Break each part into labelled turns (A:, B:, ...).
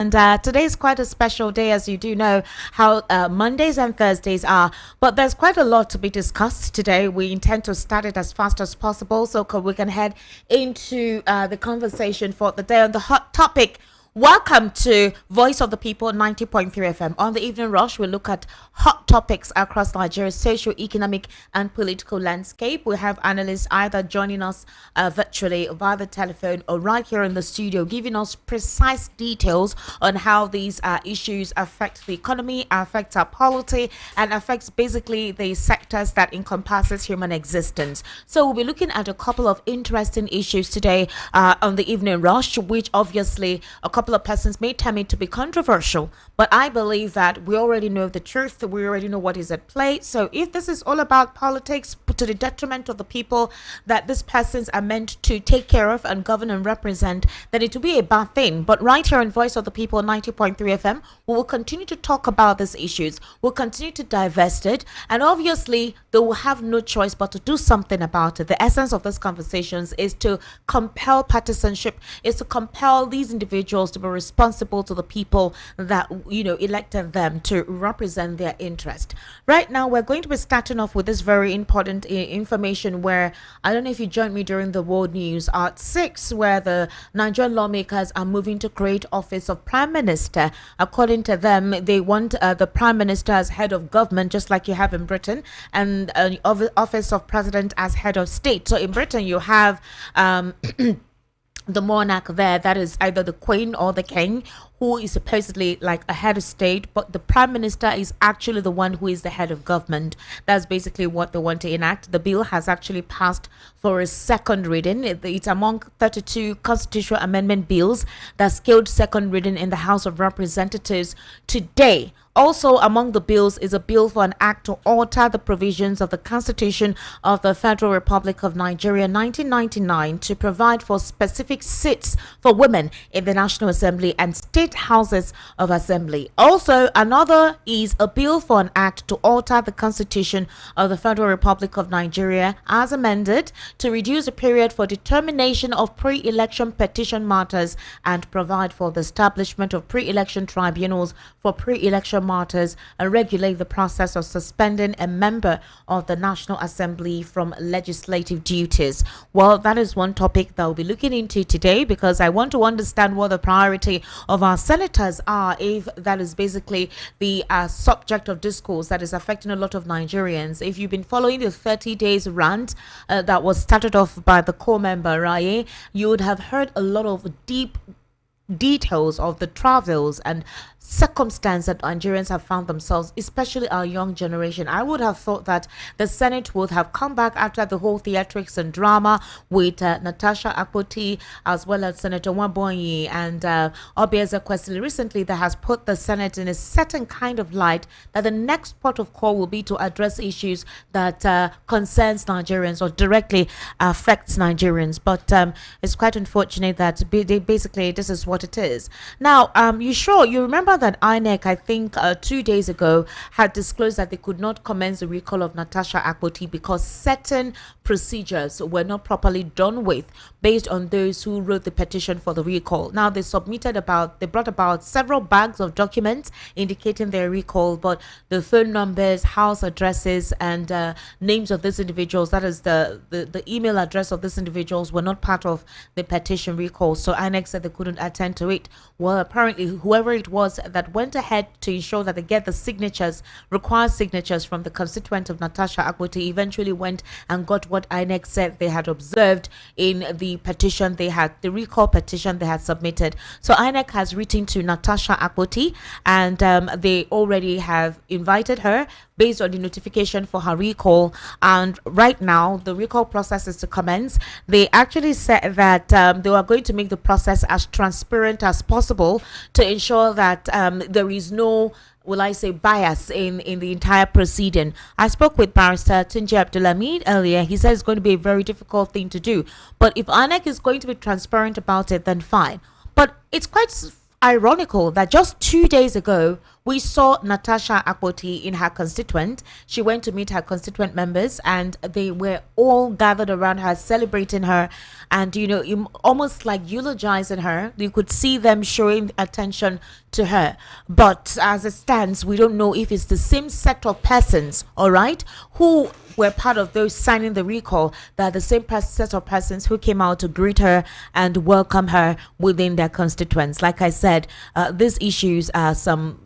A: And today is quite a special day, as you do know how Mondays and Thursdays are. But there's quite a lot to be discussed today. We intend to start it as fast as possible so we can head into the conversation for the day on the hot topic. Welcome to Voice of the People 90.3 FM. On the Evening Rush, we look at hot topics across Nigeria's socio-economic and political landscape. We have analysts either joining us virtually via the telephone or right here in the studio, giving us precise details on how these issues affect the economy, affect our polity, and affects basically the sectors that encompasses human existence. So we'll be looking at a couple of interesting issues today on the Evening Rush, which obviously a couple of persons may term it to be controversial, but I believe that we already know the truth. We already know what is at play. So if this is all about politics to the detriment of the people that these persons are meant to take care of and govern and represent, then it will be a bad thing. But right here in Voice of the People 90.3 FM, we will continue to talk about these issues. We'll continue to divest it, and obviously they will have no choice but to do something about it. The essence of these conversations is to compel partisanship, is to compel these individuals to be responsible to the people that elected them to represent their interest. Right now, we're going to be starting off with this very important information where I don't know if you joined me during the world news at 6, where the Nigerian lawmakers are moving to create office of prime minister. According to them, they want the prime minister as head of government, just like you have in Britain, and office of president as head of state. So in Britain, you have the monarch there, that is either the queen or the king, who is supposedly like a head of state, but the prime minister is actually the one who is the head of government. That's basically what they want to enact. The bill has actually passed for a second reading. It's among 32 constitutional amendment bills that scaled second reading in the House of Representatives today. Also among the bills is a bill for an act to alter the provisions of the Constitution of the Federal Republic of Nigeria 1999 to provide for specific seats for women in the National Assembly and state houses of assembly. Also, another is a bill for an act to alter the Constitution of the Federal Republic of Nigeria as amended to reduce the period for determination of pre-election petition matters and provide for the establishment of pre-election tribunals for pre-election matters and regulate the process of suspending a member of the National Assembly from legislative duties. Well, that is one topic that we'll be looking into today, because I want to understand what the priority of our senators are, if that is basically the subject of discourse that is affecting a lot of Nigerians. If you've been following the 30 days rant that was started off by the co-member Raye, you would have heard a lot of deep details of the travels and circumstance that Nigerians have found themselves, especially our young generation. I would have thought that the Senate would have come back after the whole theatrics and drama with Natasha Akpoti, as well as Senator Wabonyi and Obieze Kwesili recently, that has put the Senate in a certain kind of light that the next port of call will be to address issues that concerns Nigerians or directly affects Nigerians. But it's quite unfortunate that basically this is what it is. Now, you remember that INEC, I think 2 days ago, had disclosed that they could not commence the recall of Natasha Akpoti because certain procedures were not properly done with based on those who wrote the petition for the recall. Now, they brought about several bags of documents indicating their recall, but the phone numbers, house addresses, and names of these individuals, that is the email address of these individuals, were not part of the petition recall. So INEC said they couldn't attend to it. Well, apparently whoever it was that went ahead to ensure that they get the required signatures from the constituent of Natasha Akpoti, eventually went and got what INEC said they had observed in the recall petition they had submitted. So INEC has written to Natasha Akpoti, and they already have invited her based on the notification for her recall. And right now, the recall process is to commence. They actually said that they were going to make the process as transparent as possible to ensure that there is no, will I say, bias in the entire proceeding. I spoke with Barrister Tunji Abdulhamid earlier. He said it's going to be a very difficult thing to do. But if INEC is going to be transparent about it, then fine. But it's quite ironical that just 2 days ago, We saw Natasha Akpoti in her constituent. She went to meet her constituent members and they were all gathered around her, celebrating her and, almost like eulogizing her. You could see them showing attention to her. But as it stands, we don't know if it's the same set of persons, all right, who were part of those signing the recall, that the same set of persons who came out to greet her and welcome her within their constituents. Like I said, these issues are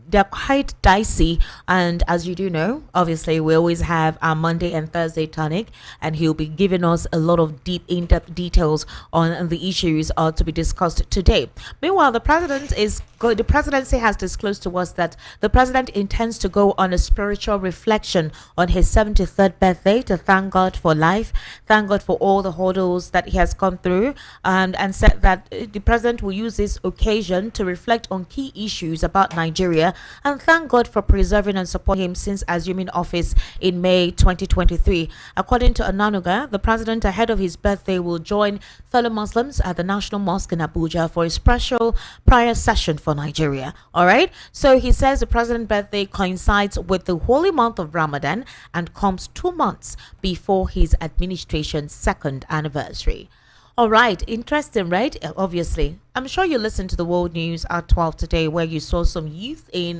A: they're quite dicey, and as you do know, obviously we always have our Monday and Thursday tonic, and he'll be giving us a lot of deep in-depth details on the issues to be discussed today. Meanwhile, the presidency has disclosed to us that the president intends to go on a spiritual reflection on his 73rd birthday to thank God for life, thank God for all the hurdles that he has gone through, and said that the president will use this occasion to reflect on key issues about Nigeria and thank God for preserving and supporting him since assuming office in May 2023. According to Ananuga, the president ahead of his birthday will join fellow Muslims at the National Mosque in Abuja for a special prayer session for Nigeria. All right. So he says the president's birthday coincides with the holy month of Ramadan and comes 2 months before his administration's second anniversary. All right, interesting, right? Obviously, I'm sure you listened to the World News at 12 today, where you saw some youth in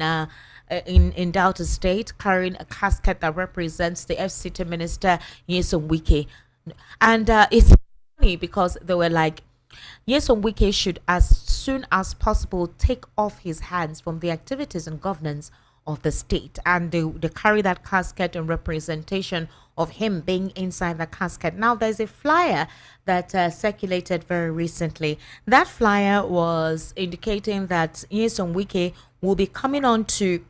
A: Delta State carrying a casket that represents the FCT minister Nyesom Wike, and it's funny because they were like, Nyesom Wike should as soon as possible take off his hands from the activities and governance of the state, and they carry that casket in representation of him being inside the casket. Now there's a flyer that circulated very recently. That flyer was indicating that Nyesom Wike will be coming on to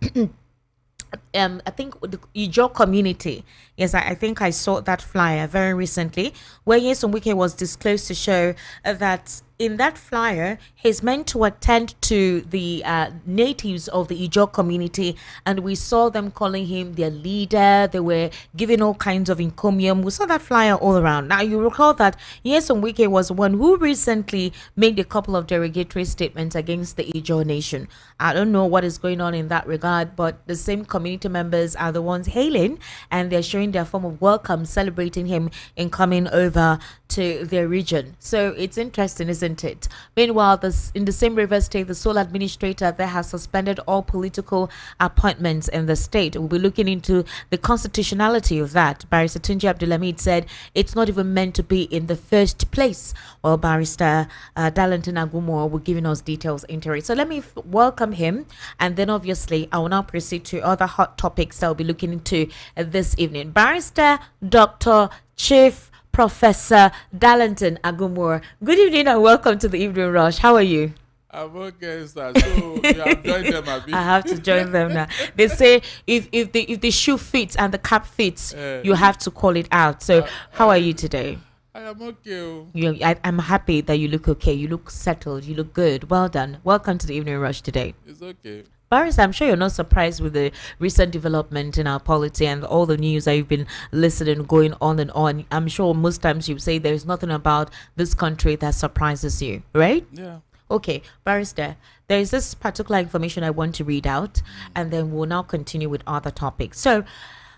A: I think the Ijaw community. Yes, I think I saw that flyer very recently where Nyesom Wike was disclosed to show that in that flyer, he's meant to attend to the natives of the Ijaw community, and we saw them calling him their leader. They were giving all kinds of encomium. We saw that flyer all around. Now, you recall that Nyesom Wike was one who recently made a couple of derogatory statements against the Ijaw nation. I don't know what is going on in that regard, but the same community members are the ones hailing, and they're showing their form of welcome, celebrating him in coming over to their region. So it's interesting, isn't it? Meanwhile, in the same River State, the sole administrator there has suspended all political appointments in the state. We'll be looking into the constitutionality of that. Barrister Tunji Abdulhamid said it's not even meant to be in the first place. Well, Barrister Darlington Agumor will be giving us details into it. So let me welcome him, and then obviously I will now proceed to other hot topics that we'll be looking into this evening. Barrister Dr. Chief Professor Darlington Agumor, good evening and welcome to the Evening Rush. How are you?
B: I'm okay, sir. So you have joined them a bit.
A: I have to join them now. They say if the shoe fits and the cap fits, you have to call it out. So how are you today?
B: I am okay.
A: I'm happy that you look okay. You look settled. You look good. Well done. Welcome to the Evening Rush today.
B: It's okay.
A: Barrister, I'm sure you're not surprised with the recent development in our polity and all the news that you've been listening, going on and on. I'm sure most times you say there's nothing about this country that surprises you, right?
B: Yeah.
A: Okay, Barrister, there is this particular information I want to read out, and then we'll now continue with other topics. So,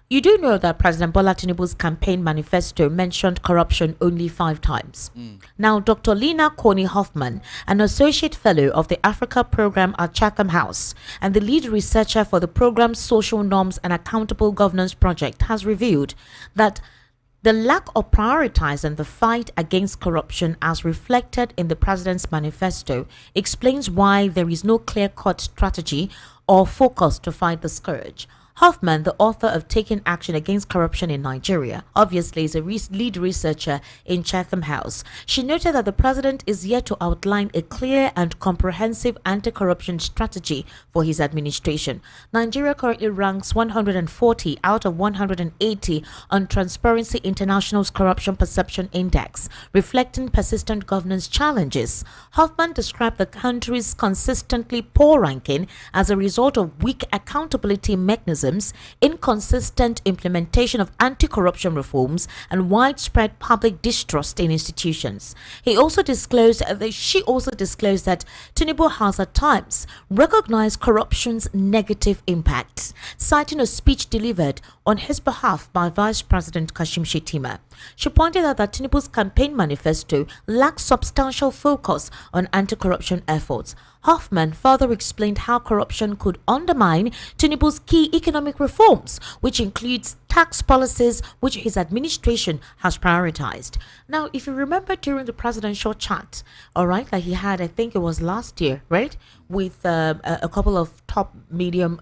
A: you do know that President Bola Tinubu's campaign manifesto mentioned corruption only 5 times. Now, Dr. Lina Coney-Hoffman, an associate fellow of the Africa program at Chatham House and the lead researcher for the program's Social Norms and Accountable Governance project, has revealed that the lack of prioritizing the fight against corruption as reflected in the president's manifesto explains why there is no clear-cut strategy or focus to fight the scourge. Hoffman, the author of Taking Action Against Corruption in Nigeria, obviously is a lead researcher in Chatham House. She noted that the president is yet to outline a clear and comprehensive anti-corruption strategy for his administration. Nigeria currently ranks 140 out of 180 on Transparency International's Corruption Perception Index, reflecting persistent governance challenges. Hoffman described the country's consistently poor ranking as a result of weak accountability mechanisms mechanisms, inconsistent implementation of anti-corruption reforms, and widespread public distrust in institutions. She also disclosed that Tinubu has at times recognized corruption's negative impacts, citing a speech delivered on his behalf by Vice President Kashim Shettima. She pointed out that Tinubu's campaign manifesto lacks substantial focus on anti-corruption efforts. Hoffman further explained how corruption could undermine Tinubu's key economic reforms, which includes tax policies which his administration has prioritized. Now, if you remember during the presidential chat, all right, like he had, I think it was last year, right, with a couple of top medium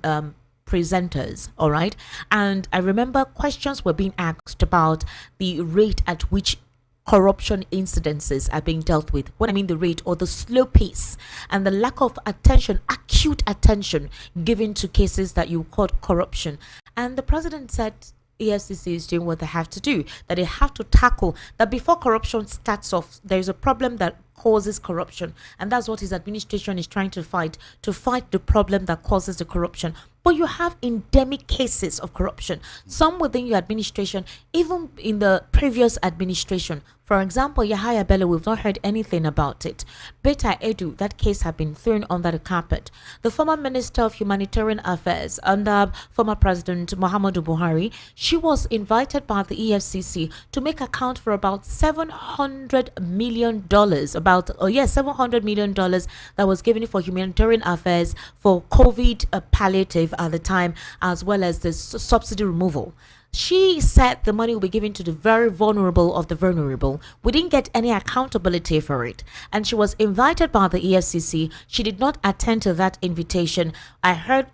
A: presenters, all right, and I remember questions were being asked about the rate at which corruption incidences are being dealt with. When I mean the rate or the slow pace and the lack of attention, acute attention given to cases that you call corruption. And the president said EFCC is doing what they have to do, that they have to tackle that before corruption starts off. There is a problem that causes corruption, and that's what his administration is trying to fight the problem that causes the corruption. But you have endemic cases of corruption, some within your administration, even in the previous administration. For example, Yahaya Bello, we've not heard anything about it. Beta Edu, that case had been thrown under the carpet. The former Minister of Humanitarian Affairs under former President Muhammadu Buhari, she was invited by the EFCC to make account for about $700 million, $700 million that was given for humanitarian affairs for COVID palliative at the time, as well as the subsidy removal. She said the money will be given to the very vulnerable of the vulnerable. We didn't get any accountability for it. And she was invited by the EFCC. She did not attend to that invitation. I heard,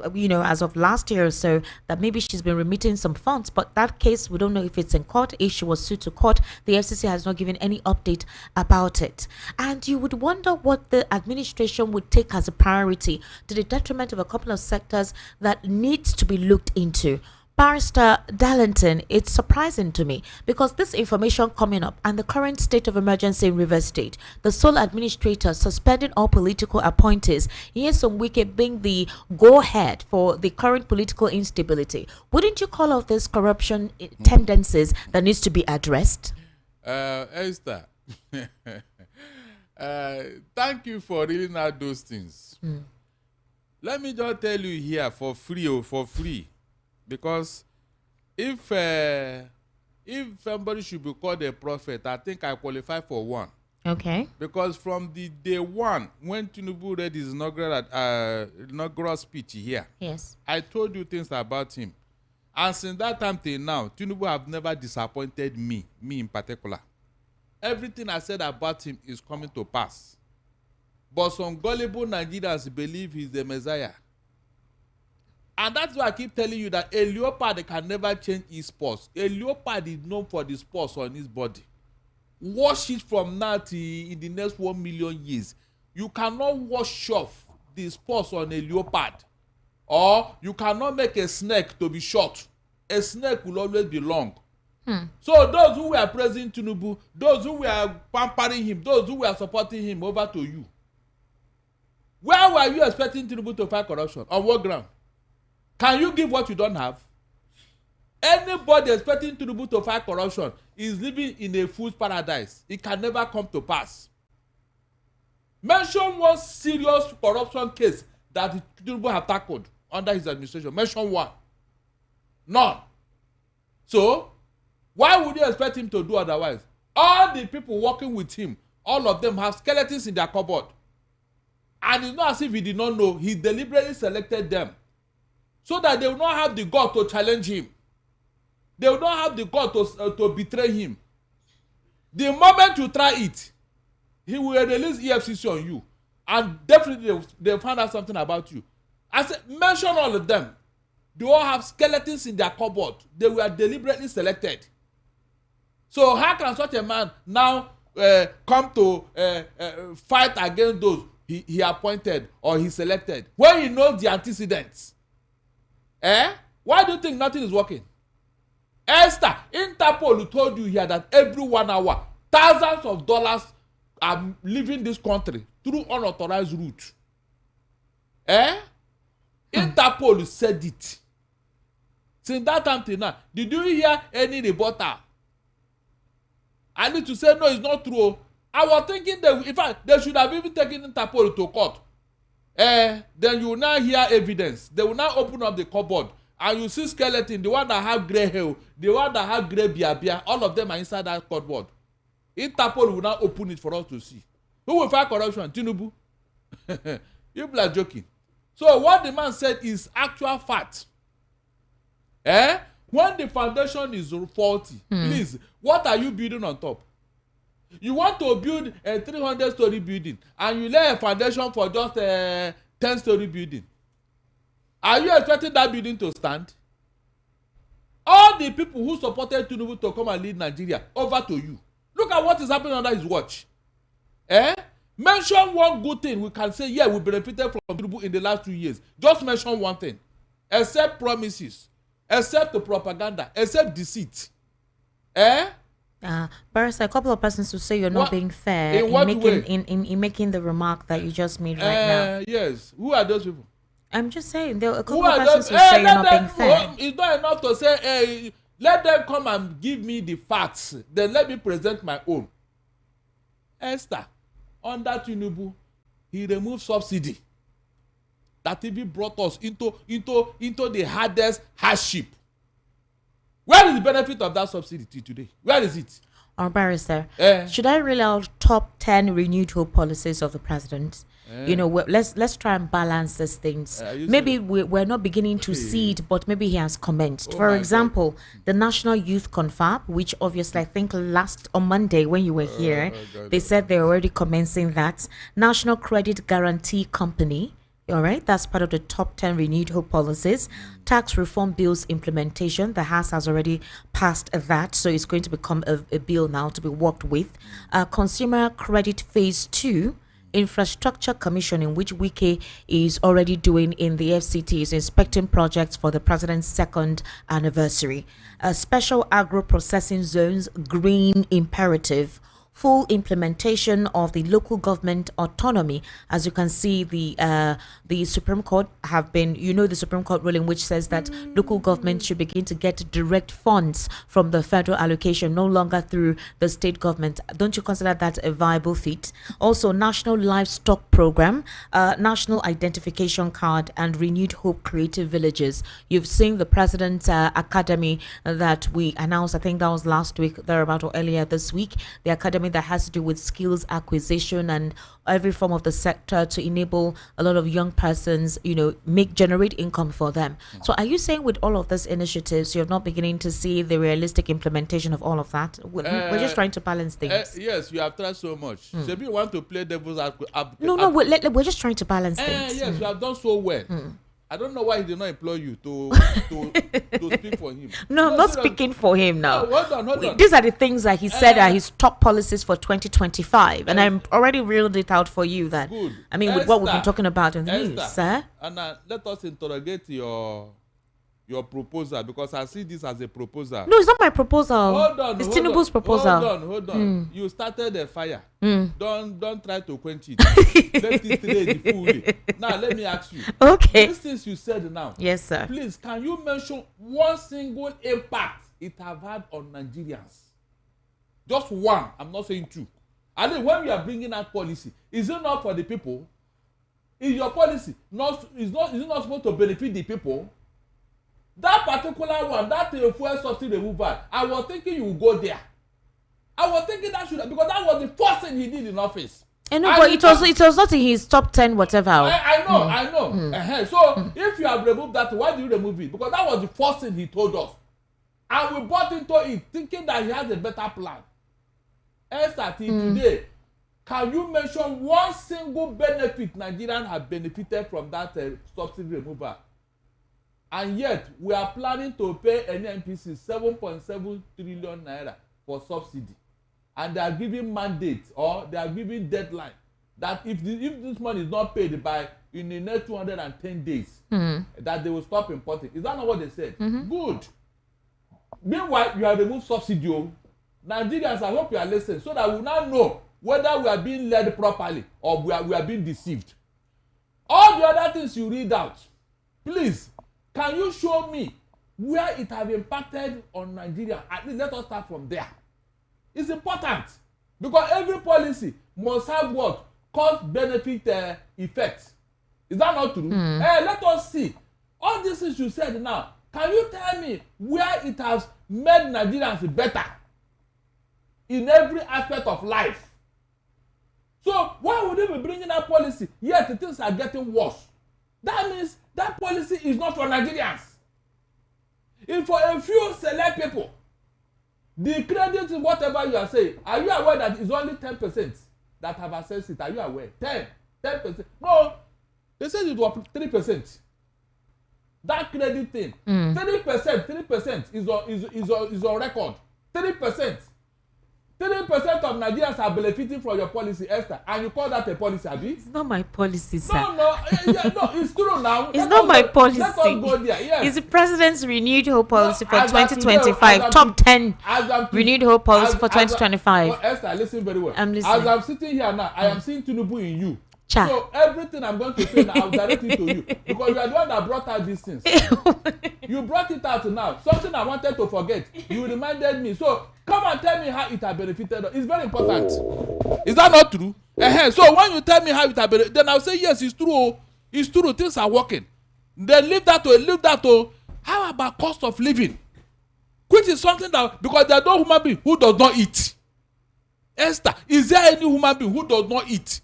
A: as of last year or so, that maybe she's been remitting some funds, but that case, we don't know if it's in court. If she was sued to court, the FCC has not given any update about it. And you would wonder what the administration would take as a priority to the detriment of a couple of sectors that needs to be looked into. Barrister Darlington, it's surprising to me because this information coming up and the current state of emergency in Rivers State, the sole administrator suspending all political appointees, Nyesom Wike being the go-ahead for the current political instability. Wouldn't you call out these corruption tendencies that needs to be addressed?
B: Esther, thank you for reading out those things. Let me just tell you here for free. Because if somebody should be called a prophet, I think I qualify for one.
A: Okay.
B: Because from the day one, when Tinubu read his inaugural speech here,
A: yes,
B: I told you things about him. And since that time till now, Tinubu have never disappointed me in particular. Everything I said about him is coming to pass. But some gullible Nigerians believe he's the Messiah. And that's why I keep telling you that a leopard can never change his spots. A leopard is known for the spots on his body. Wash it from now till in the next 1 million years. You cannot wash off the spots on a leopard. Or you cannot make a snake to be short. A snake will always be long. So those who were praising Tinubu, those who were pampering him, those who were supporting him, over to you. Where were you expecting Tinubu to fight corruption? On what ground? Can you give what you don't have? Anybody expecting Tinubu to fight corruption is living in a fool's paradise. It can never come to pass. Mention one serious corruption case that Tinubu have tackled under his administration. Mention one. None. So, why would you expect him to do otherwise? All the people working with him, all of them have skeletons in their cupboard. And it's not as if he did not know. He deliberately selected them so that they will not have the God to challenge him. They will not have the God to betray him. The moment you try it, he will release EFCC on you. And definitely they'll find out something about you. I said, mention all of them. They all have skeletons in their cupboard. They were deliberately selected. So how can such a man now come to fight against those he appointed or he selected when he knows the antecedents? Why do you think nothing is working? Esther, Interpol told you here that every 1 hour, thousands of dollars are leaving this country through unauthorized route. Interpol said it. Since that time till now, did you hear any rebuttal? I need to say no, it's not true. I was thinking that in fact they should have even taken Interpol to court. Then you will now hear evidence. They will now open up the cupboard and you see skeleton, the one that have grey hair, the one that have grey beard, all of them are inside that cupboard. Interpol will now open it for us to see. Who will fight corruption? Tinubu. You are joking. So what the man said is actual fact. When the foundation is faulty, please, what are you building on top? You want to build a 300-story building and you lay a foundation for just a 10-story building. Are you expecting that building to stand? All the people who supported Tinubu to come and lead Nigeria, over to you. Look at what is happening under his watch. Mention one good thing we can say, yeah, we benefited from Tinubu in the last 2 years. Just mention one thing. Except promises, except the propaganda, except deceit.
A: Barrister, a couple of persons will say you're not being fair in making the remark that you just made right now.
B: Yes. Who are those people?
A: I'm just saying there are a couple of persons who say you're not being fair.
B: It's not enough to say, let them come and give me the facts. Then let me present my own. Esther, under Tinubu, he removed subsidy. That even brought us into the hardest hardship. Where is the benefit of that subsidy today? Where is it?
A: Barrister, should I reel out top 10 renewed hope policies of the president? Let's try and balance these things. Maybe we're not beginning to see it, but maybe he has commenced. For example, the National Youth Confab, which obviously I think on Monday when you were here, they said they're already commencing that. National Credit Guarantee Company. All right, that's part of the top 10 renewed hope policies. Tax reform bills implementation. The House has already passed that, so it's going to become a bill now to be worked with. Consumer Credit Phase 2. Infrastructure Commission, in which Wike is already doing in the FCT, is inspecting projects for the president's second anniversary. Special agro processing zones, green imperative. Full implementation of the local government autonomy. As you can see, the Supreme Court have been, the Supreme Court ruling which says that local government should begin to get direct funds from the federal allocation, no longer through the state government. Don't you consider that a viable feat? Also, National Livestock Program, National Identification Card, and Renewed Hope Creative Villages. You've seen the President's Academy that we announced, I think that was last week, thereabout, or earlier this week. The Academy that has to do with skills acquisition and every form of the sector to enable a lot of young persons, generate income for them. So are you saying with all of these initiatives, you're not beginning to see the realistic implementation of all of that? We're just trying to balance things.
B: Yes, you have tried so much. So if you want to play devil's advocate.
A: No, we're just trying to balance things.
B: Yes, you have done so well. I don't know why he did not employ you to speak for him.
A: No, I'm not speaking for him now.
B: No, hold on.
A: These are the things that he said are his top policies for 2025. And I'm already reeled it out for you that.
B: Good.
A: I mean, with what we've been talking about in the news, sir.
B: And let us interrogate your proposal, because I see this as a proposal.
A: No, it's not my proposal.
B: Hold on.
A: It's Tinubu's proposal.
B: Hold on. You started a fire. Don't try to quench it. Let it rage fully. Now let me ask you.
A: Okay.
B: These things you said now.
A: Yes, sir.
B: Please, can you mention one single impact it have had on Nigerians? Just one. I'm not saying two. And then when you are bringing out policy, is it not for the people? Is your policy is it not supposed to benefit the people? That particular one, that fuel subsidy removal, I was thinking you would go there. I was thinking that should, because that was the first thing he did in office.
A: But it was not in his top 10 whatever.
B: I know. So if you have removed that, why do you remove it? Because that was the first thing he told us. And we bought into it thinking that he has a better plan. Esther, today, can you mention one single benefit Nigerians have benefited from that subsidy removal? And yet, we are planning to pay NNPC 7.7 trillion naira for subsidy. And they are giving mandate, or they are giving deadline, that if this money is not paid in the next 210 days, that they will stop importing. Is that not what they said? Good. Meanwhile, you have removed subsidy. Nigerians, I hope you are listening, so that we now know whether we are being led properly or we are being deceived. All the other things you read out, please, can you show me where it has impacted on Nigeria. At least let us start from there. It's important because every policy must have what cost benefit effects. Is that not true? Let us see all these things you said now. Can you tell me where it has made Nigerians better in every aspect of life? So why would they be bringing that policy yet the things are getting worse? That means that policy is not for Nigerians. It's for a few select people. The credit is whatever you are saying. Are you aware that it's only 10% that have accessed it? Are you aware? 10%. No, they said it was 3%. That credit thing, 3% is on record. 3%. 3% of Nigerians are benefiting from your policy, Esther, and you call that a policy, Abi?
A: It's not my policy, sir.
B: No, it's true now.
A: It's not my policy.
B: Let us go there. Yes.
A: It's the president's renewed hope policy for 2025. Top 10 renewed hope policy for 2025.
B: Esther, listen very well.
A: I'm listening.
B: As I'm sitting here now, I am seeing Tinubu in you.
A: Cha.
B: So everything I'm going to say now, I'll direct it to you because you are the one that brought out these things. You brought it out now. Something I wanted to forget. You reminded me. So come and tell me how it has benefited. It's very important. Is that not true? So when you tell me how it has benefited, then I'll say yes, it's true. It's true. Things are working. Then leave that to. How about cost of living? Which is something that because there are no human being who does not eat. Esther, is there any human being who does not eat?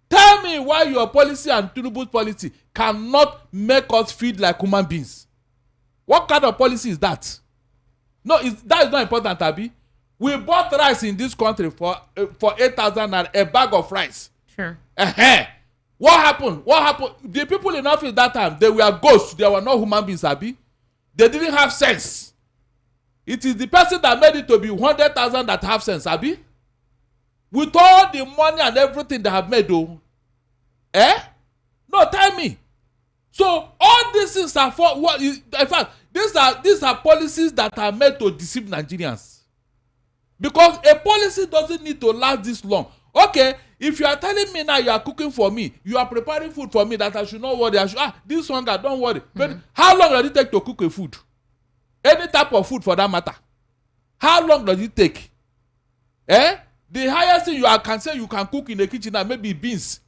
B: Tell me why your policy and Tinubu's policy cannot make us feed like human beings. What kind of policy is that? No, that is not important, Abi. We bought rice in this country for 8,000 and a bag of rice.
A: Sure.
B: What happened? The people in office that time, they were ghosts. They were not human beings, Abi. They didn't have sense. It is the person that made it to be 100,000 that have sense, Abi. With all the money and everything they have made, though. No, tell me. So all these things are for what? In fact, these are policies that are made to deceive Nigerians. Because a policy doesn't need to last this long. Okay, if you are telling me now you are cooking for me, you are preparing food for me that I should not worry. This hunger, don't worry. But how long does it take to cook a food? Any type of food for that matter. How long does it take? The highest thing can say you can cook in the kitchen are maybe beans.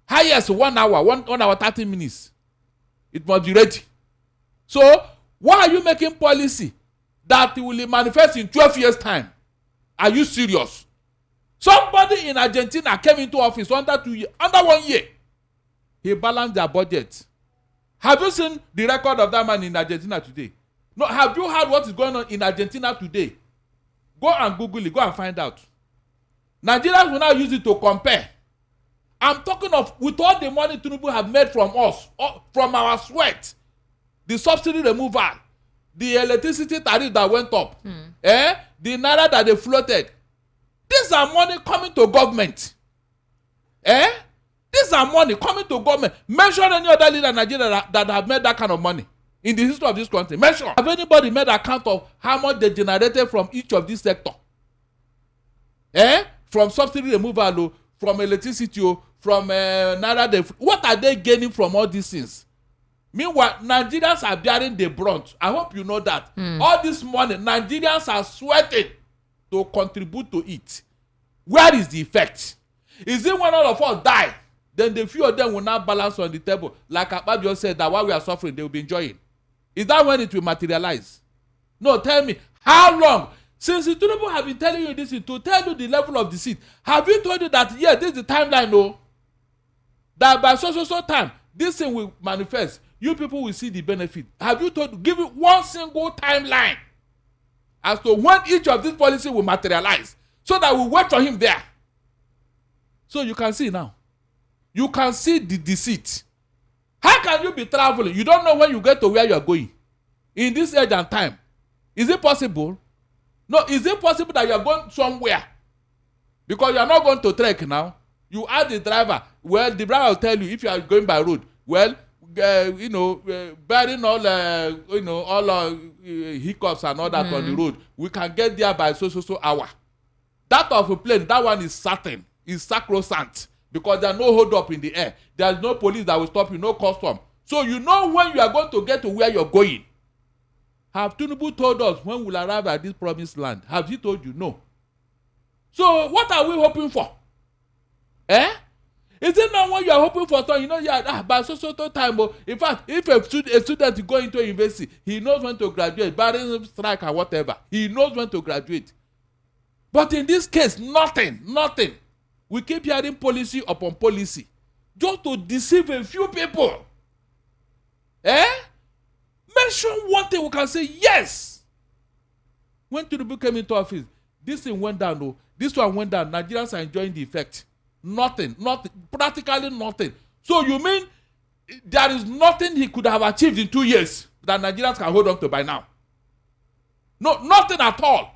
B: Highest 1 hour, 1 hour 30 minutes. It must be ready. So why are you making policy that will manifest in 12 years' time? Are you serious? Somebody in Argentina came into office under 1 year. He balanced their budget. Have you seen the record of that man in Argentina today? No, have you heard what is going on in Argentina today? Go and Google it. Go and find out. Nigerians will now use it to compare. I'm talking of with all the money Tinubu have made from us, from our sweat, the subsidy removal, the electricity tariff that went up, the naira that they floated. These are money coming to government. These are money coming to government. Mention any other leader in Nigeria that have made that kind of money in the history of this country. Mention. Have anybody made account of how much they generated from each of these sectors? From subsidy removal, from electricity, from naira. What are they gaining from all these things? Meanwhile, Nigerians are bearing the brunt. I hope you know that. All this money, Nigerians are sweating to contribute to it. Where is the effect? Is it when all of us die, then the few of them will now balance on the table? Like Akpoti just said that while we are suffering, they will be enjoying. Is that when it will materialize? No, tell me, how long? Since the Tinubu have been telling you this, to tell you the level of deceit, have you told you that, yeah, this is the timeline, no? That by so time, this thing will manifest. You people will see the benefit. Have you told, give it one single timeline as to when each of these policies will materialize, so that we wait for him there? So you can see now. You can see the deceit. How can you be traveling? You don't know when you get to where you are going. In this age and time. Is it possible? No, is it possible that you are going somewhere? Because you are not going to trek now. You ask the driver. Well, the driver will tell you if you are going by road. Well, bearing all, all hiccups and all that on the road, we can get there by so hour. That of a plane, that one is certain, is sacrosanct, because there are no hold up in the air. There is no police that will stop you, no custom. So you know when you are going to get to where you're going. Have Tinubu told us when we'll arrive at this promised land? Have he told you? No. So what are we hoping for? Eh? Is it not when you are hoping for something, you know, by so time, in fact, if a student is going into a university, he knows when to graduate, barring strike or whatever, he knows when to graduate. But in this case, nothing. We keep hearing policy upon policy, just to deceive a few people. Mention one thing, we can say, yes. When Tinubu came into office, this thing went down, no. This one went down. Nigerians are enjoying the effect. Nothing, practically nothing. So you mean there is nothing he could have achieved in 2 years that Nigerians can hold on to by now? No, nothing at all.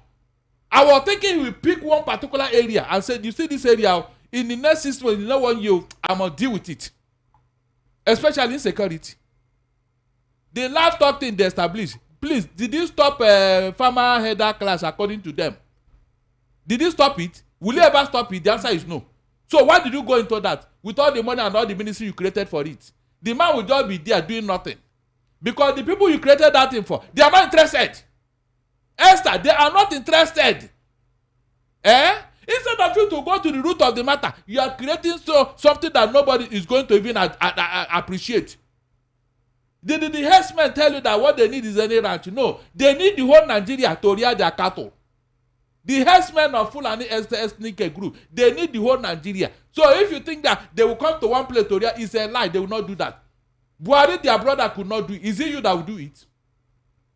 B: I was thinking he will pick one particular area and say, you see this area, in the next 6 months, in the 1 year, I must deal with it. Especially insecurity. The livestock thing they established, please, did you stop farmer header class according to them? Did you stop it? Will you ever stop it? The answer is no. So why did you go into that? With all the money and all the ministry you created for it. The man will just be there doing nothing. Because the people you created that thing for, they are not interested. Esther, they are not interested. Instead of you to go to the root of the matter, you are creating something that nobody is going to even appreciate. Did the herdsmen tell you that what they need is any ranch? No, they need the whole Nigeria to rear their cattle. The herdsmen of Fulani ethnic group, they need the whole Nigeria. So if you think that they will come to one place to rear, it's a lie. They will not do that. Buhari, their brother, could not do it. Is it you that will do it?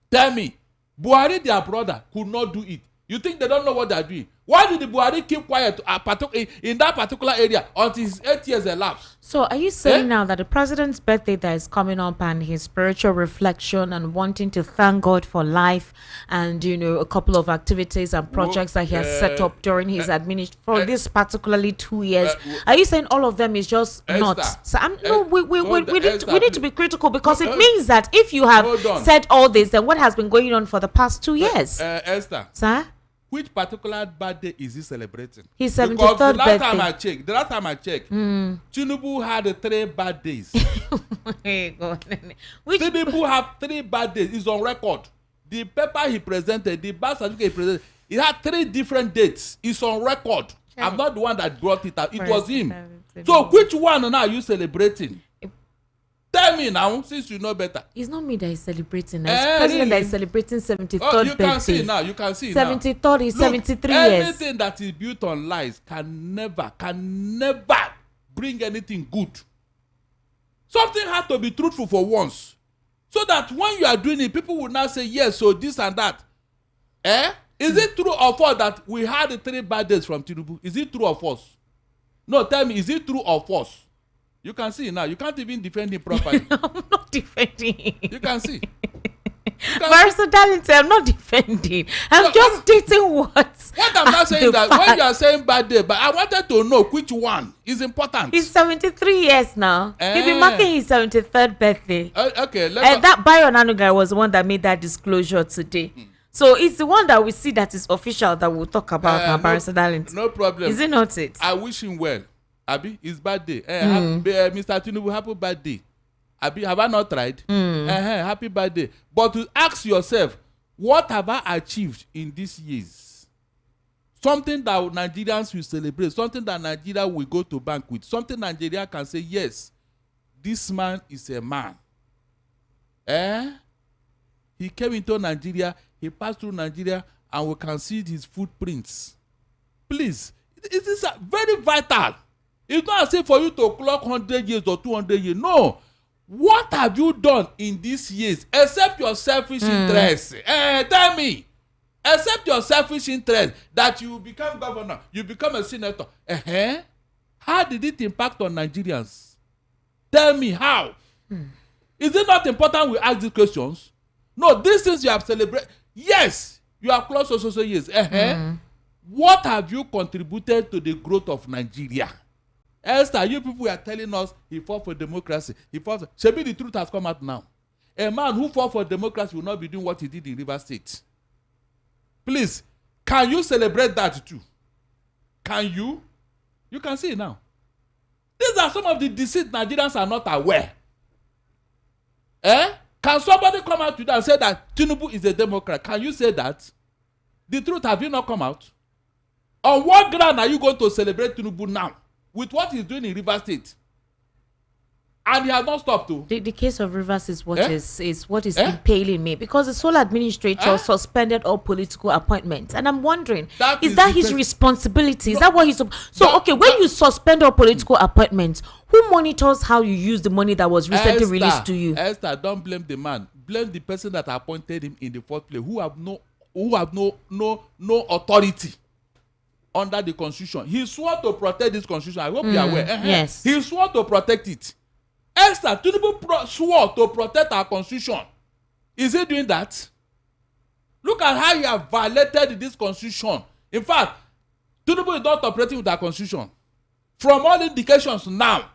B: Tell me. Buhari, their brother, could not do it. You think they don't know what they are doing? Why did the Buhari keep quiet in that particular area until his 8 years elapsed?
A: So are you saying now that the president's birthday that is coming up and his spiritual reflection and wanting to thank God for life and, you know, a couple of activities and projects that he has set up during his administration for this particularly 2 years, are you saying all of them is just not? So we need to be critical, because it means that if you have said all this, then what has been going on for the past 2 years?
B: Esther.
A: Sir?
B: Which particular birthday is he celebrating?
A: His 73rd birthday.
B: The last time I checked, Tinubu had 3 birthdays. Tinubu have 3 birthdays. It's on record. The paper he presented, the birth certificate he presented, he had 3 different dates. It's on record. Sure. I'm not the one that brought it up. It was him. So which one now are you celebrating? Tell me now, since you know better.
A: It's not me that is celebrating. It's president that is celebrating 73rd birthday.
B: You can see now. You can see
A: 73rd is 73 years.
B: Anything that is built on lies can never bring anything good. Something has to be truthful for once, so that when you are doing it, people will not say yes, so this and that. Is it true or false that we had 3 bad days from Tinubu? Is it true or false? No, tell me, is it true or false? You can see now. You can't even defend him properly.
A: I'm not defending him.
B: You can see.
A: Barrister Darlington, I'm not defending. I'm just stating what
B: I'm not saying that facts. When you are saying bad day, but I wanted to know which one is important.
A: He's 73 years now. He'll be marking his 73rd birthday.
B: Okay.
A: That Bayo Nanuga was the one that made that disclosure today. So it's the one that we see that is official that we'll talk about now, Barrister Darlington.
B: No problem.
A: Is it not it?
B: I wish him well. Abi, his birthday. Mr. Tinubu, happy birthday. Abi, have I not tried? Happy birthday. But to ask yourself, what have I achieved in these years? Something that Nigerians will celebrate, something that Nigeria will go to bank with, something Nigeria can say, yes, this man is a man. He came into Nigeria, he passed through Nigeria, and we can see his footprints. Please, it is very vital. It's not as if for you to clock 100 years or 200 years. No. What have you done in these years except your selfish interest? Tell me. Except your selfish interest that you become governor, you become a senator. How did it impact on Nigerians? Tell me how. Is it not important we ask these questions? No, these things you have celebrated. Yes, you have close to so years. What have you contributed to the growth of Nigeria? Esther, you people are telling us he fought for democracy. Maybe the truth has come out now. A man who fought for democracy will not be doing what he did in River State. Please, can you celebrate that too? Can you? You can see it now. These are some of the deceit Nigerians are not aware. Can somebody come out today and say that Tinubu is a Democrat? Can you say that? The truth, have you not come out? On what ground are you going to celebrate Tinubu now with what he's doing in Rivers State? And he has not stopped to.
A: The case of Rivers is what is what is impaling me, because the sole administrator suspended all political appointments, and I'm wondering, is that his responsibility? Is that what he's when you suspend all political appointments, who monitors how you use the money that was recently released to you?
B: Esther, don't blame the man. Blame the person that appointed him in the first place, who have no authority under the constitution. He swore to protect this constitution. I hope you are aware.
A: Yes.
B: He swore to protect it. Esther, Tinubu swore to protect our constitution. Is he doing that? Look at how he has violated this constitution. In fact, Tinubu is not operating with our constitution. From all indications now,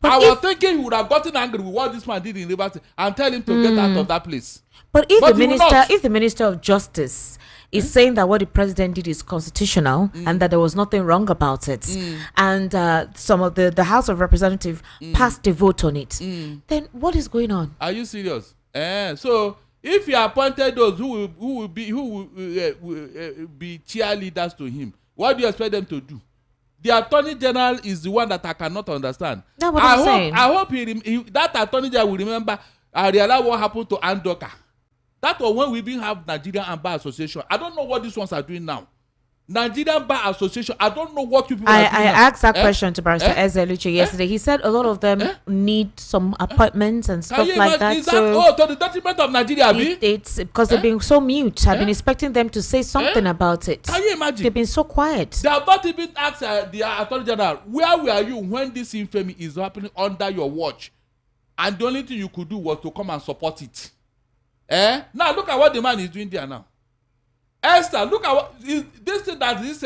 B: I was thinking he would have gotten angry with what this man did in Rivers and tell him to get out of that place.
A: But if the Minister of Justice is saying that what the president did is constitutional and that there was nothing wrong about it, and some of the House of Representatives passed a vote on it, then what is going on?
B: Are you serious? So if he appointed those who will be cheerleaders to him, what do you expect them to do? The Attorney General is the one that I cannot understand.
A: That's what I'm saying.
B: I hope that Attorney General will remember. I realize what happened to Andoka. That was when we didn't have Nigerian Bar Association. I don't know what these ones are doing now. Nigerian Bar Association, I don't know what you people are doing
A: I asked that question to Barrister Ezeluche yesterday. He said a lot of them need some appointments and stuff like that.
B: So to the detriment of Nigeria,
A: it's because they've been so mute. I've been expecting them to say something about it.
B: Can you imagine?
A: They've been so quiet.
B: They have not even asked the Attorney General, where were you when this infamy is happening under your watch? And the only thing you could do was to come and support it. Now look at what the man is doing there now. Esther, look at what this thing that this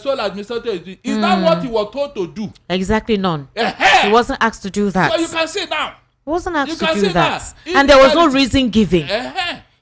B: sole administrator is doing. Is that what he was told to do?
A: Exactly none. He wasn't asked to do that.
B: So you can see now.
A: He wasn't asked to do that. And there was no reason given.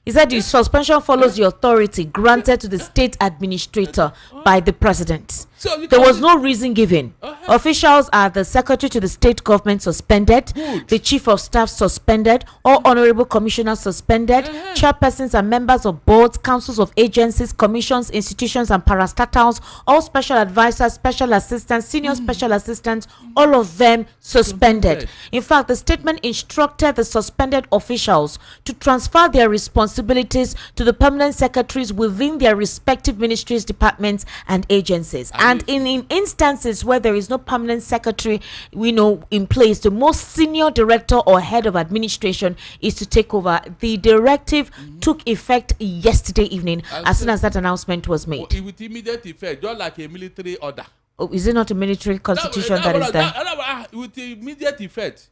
A: He said the suspension follows the authority granted to the state administrator by the president. So there was no reason given. Officials are the secretary to the state government suspended, the chief of staff suspended, all honorable commissioners suspended, chairpersons and members of boards, councils of agencies, commissions, institutions and parastatals, all special advisors, special assistants, senior special assistants, all of them suspended. In fact, the statement instructed the suspended officials to transfer their responsibilities to the permanent secretaries within their respective ministries, departments and agencies. And in instances where there is no permanent secretary, in place, the most senior director or head of administration is to take over. The directive took effect yesterday evening as soon as that announcement was made.
B: With immediate effect, just like a military order.
A: Oh, is it not a military constitution that is there?
B: With immediate effect,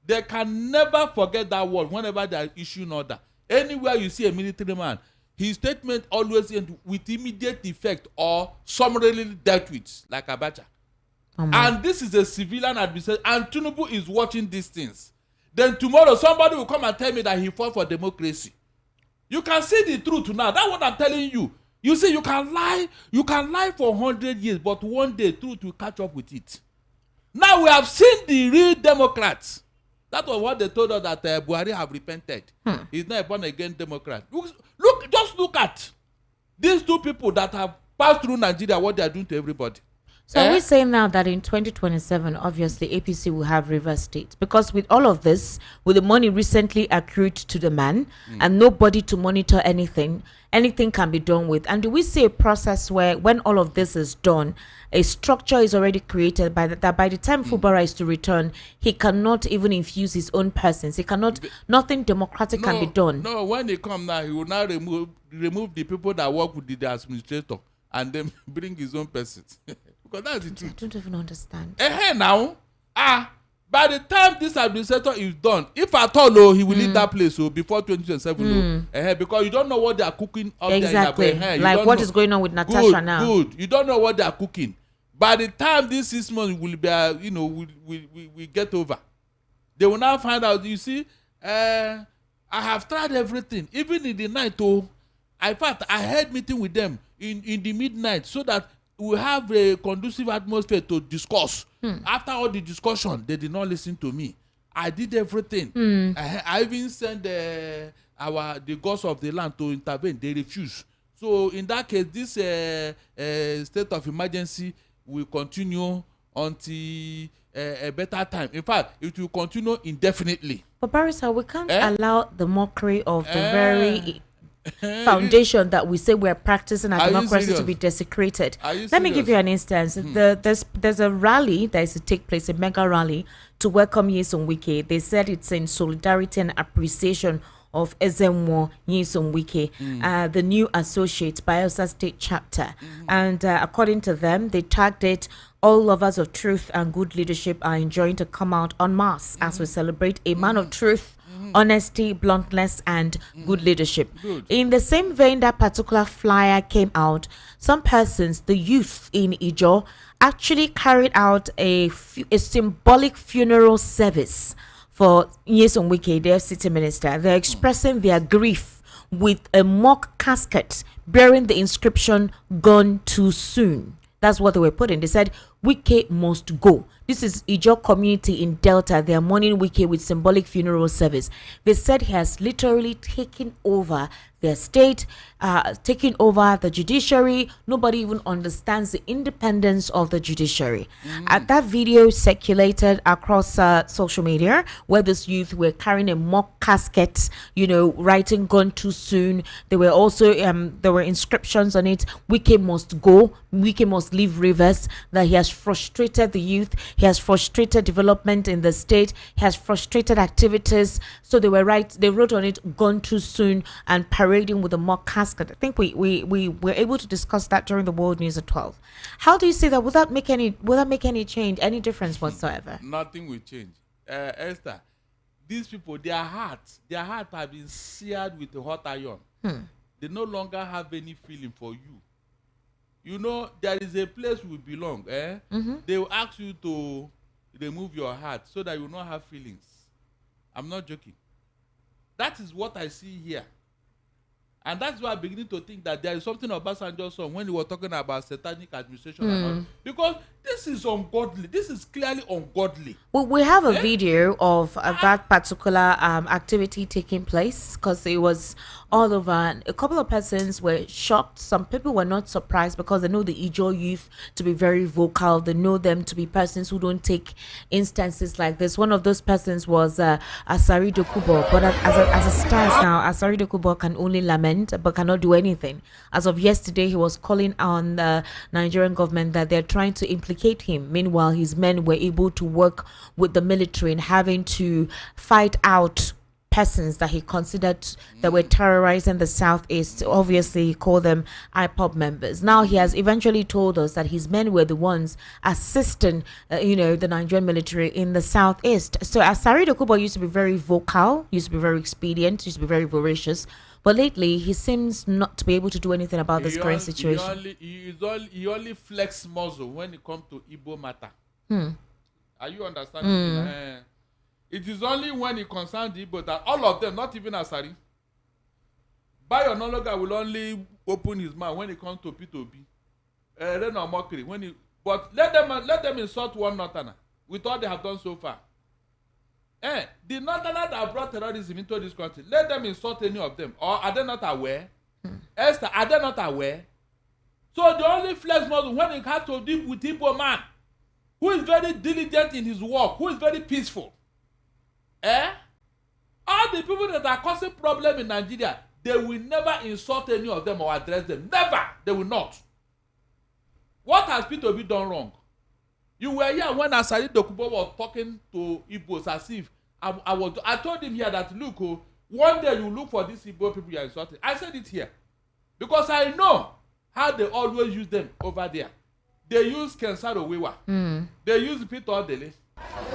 B: they can never forget that word whenever they are issuing order. Anywhere you see a military man, his statement always ends with immediate effect or summarily dealt with, like Abacha. And this is a civilian administration, and Tinubu is watching these things. Then tomorrow somebody will come and tell me that he fought for democracy. You can see the truth now. That's what I'm telling you. You see, you can lie for 100 years, but one day truth will catch up with it. Now we have seen the real Democrats. That was what they told us, that Buhari have repented. He's not a born-again Democrat. Just look at these two people that have passed through Nigeria, what they are doing to everybody.
A: So are we saying now that in 2027, obviously, APC will have Rivers State? Because with all of this, with the money recently accrued to the man and nobody to monitor anything can be done with. And do we see a process where when all of this is done, a structure is already created that by the time Fubara is to return, he cannot even infuse his own persons. He cannot, nothing democratic can be done.
B: No, when he come now, he will now remove the people that work with the administrator and then bring his own persons. Because that's the truth.
A: I don't even understand.
B: Now, by the time this administrator is done, if at all, he will leave that place before 2027. Because you don't know what they are cooking up
A: exactly.
B: there.
A: Like what is going on with Natasha now.
B: Good. You don't know what they are cooking. By the time this 6 months will be, we get over, they will now find out. You see, I have tried everything, even in the night. In fact, I had meeting with them in the midnight so that we have a conducive atmosphere to discuss. After all the discussion, they did not listen to me. I did everything. I even sent the gods of the land to intervene. They refuse. So in that case, this state of emergency will continue until a better time. In fact, it will continue indefinitely.
A: But Barrister, we can't allow the mockery of the very foundation that we say we're practicing our democracy to be desecrated. Let me give you an instance. There's a rally that is to take place, a mega rally to welcome Nyesom Wike. They said it's in solidarity and appreciation of Ezenwo Nyesom Wike, the new associate Bayelsa State chapter. And according to them, they tagged it, all lovers of truth and good leadership are enjoying to come out en masse as we celebrate a man of truth, honesty, bluntness, and good leadership. In the same vein, that particular flyer came out, some persons, the youth in Ijo, actually carried out a symbolic funeral service for Nyesom Wike, their city minister. They're expressing their grief with a mock casket bearing the inscription, "Gone too soon." That's what they were putting. They said, "Wike must go." This is Ijo community in Delta. They are mourning Wike with symbolic funeral service. They said he has literally taken over their state, taking over the judiciary. Nobody even understands the independence of the judiciary. That video circulated across social media where this youth were carrying a mock casket, writing "Gone too soon." There were also there were inscriptions on it: "Wike must go. Wike must leave Rivers." That he has frustrated the youth. He has frustrated development in the state. He has frustrated activities. So they wrote on it "Gone too soon" and parading with a mock casket. I think we were able to discuss that during the World News at 12. How do you see that? Will that make any change, any difference whatsoever?
B: Nothing will change. Esther, these people, their hearts have been seared with a hot iron. They no longer have any feeling for you. There is a place we belong. They will ask you to remove your heart so that you will not have feelings. I'm not joking. That is what I see here. And that's why I'm beginning to think that there is something about Sanjo's song when he was talking about satanic administration and all. Because this is ungodly. This is clearly ungodly.
A: Well, we have a video of that particular activity taking place because it was all over. A couple of persons were shocked. Some people were not surprised because they know the Ijo youth to be very vocal. They know them to be persons who don't take instances like this. One of those persons was Asari Dokubo. But as a stance now, Asari Dokubo can only lament but cannot do anything. As of yesterday, he was calling on the Nigerian government that they're trying to implicate him. Meanwhile, his men were able to work with the military in having to fight out persons that he considered that were terrorizing the Southeast. Obviously, he called them IPOB members. Now, he has eventually told us that his men were the ones assisting, the Nigerian military in the Southeast. So, Asari Dokubo used to be very vocal, used to be very expedient, used to be very voracious. But lately, he seems not to be able to do anything about this current situation.
B: He only flex muscle when it comes to Igbo matter. Are you understanding? It is only when it concerns the Igbo that all of them, not even Asari, Bayonologa will only open his mouth when it comes to P2B. Reno mockery. But let them insult one Northerner with all they have done so far. The Northerners that brought terrorism into this country, let them insult any of them. Or are they not aware? Esther, are they not aware? So the only flex muscle when it has to deal with Igbo man, who is very diligent in his work, who is very peaceful. All the people that are causing problem in Nigeria, they will never insult any of them or address them. Never. They will not. What has P2B done wrong? You were here when Asari Dokubo was talking to Igbos as if I told him here that look, one day you look for these Igbo people you are insulting. I said it here because I know how they always use them over there. They use Kensaro Wewa. They use Peter Odele.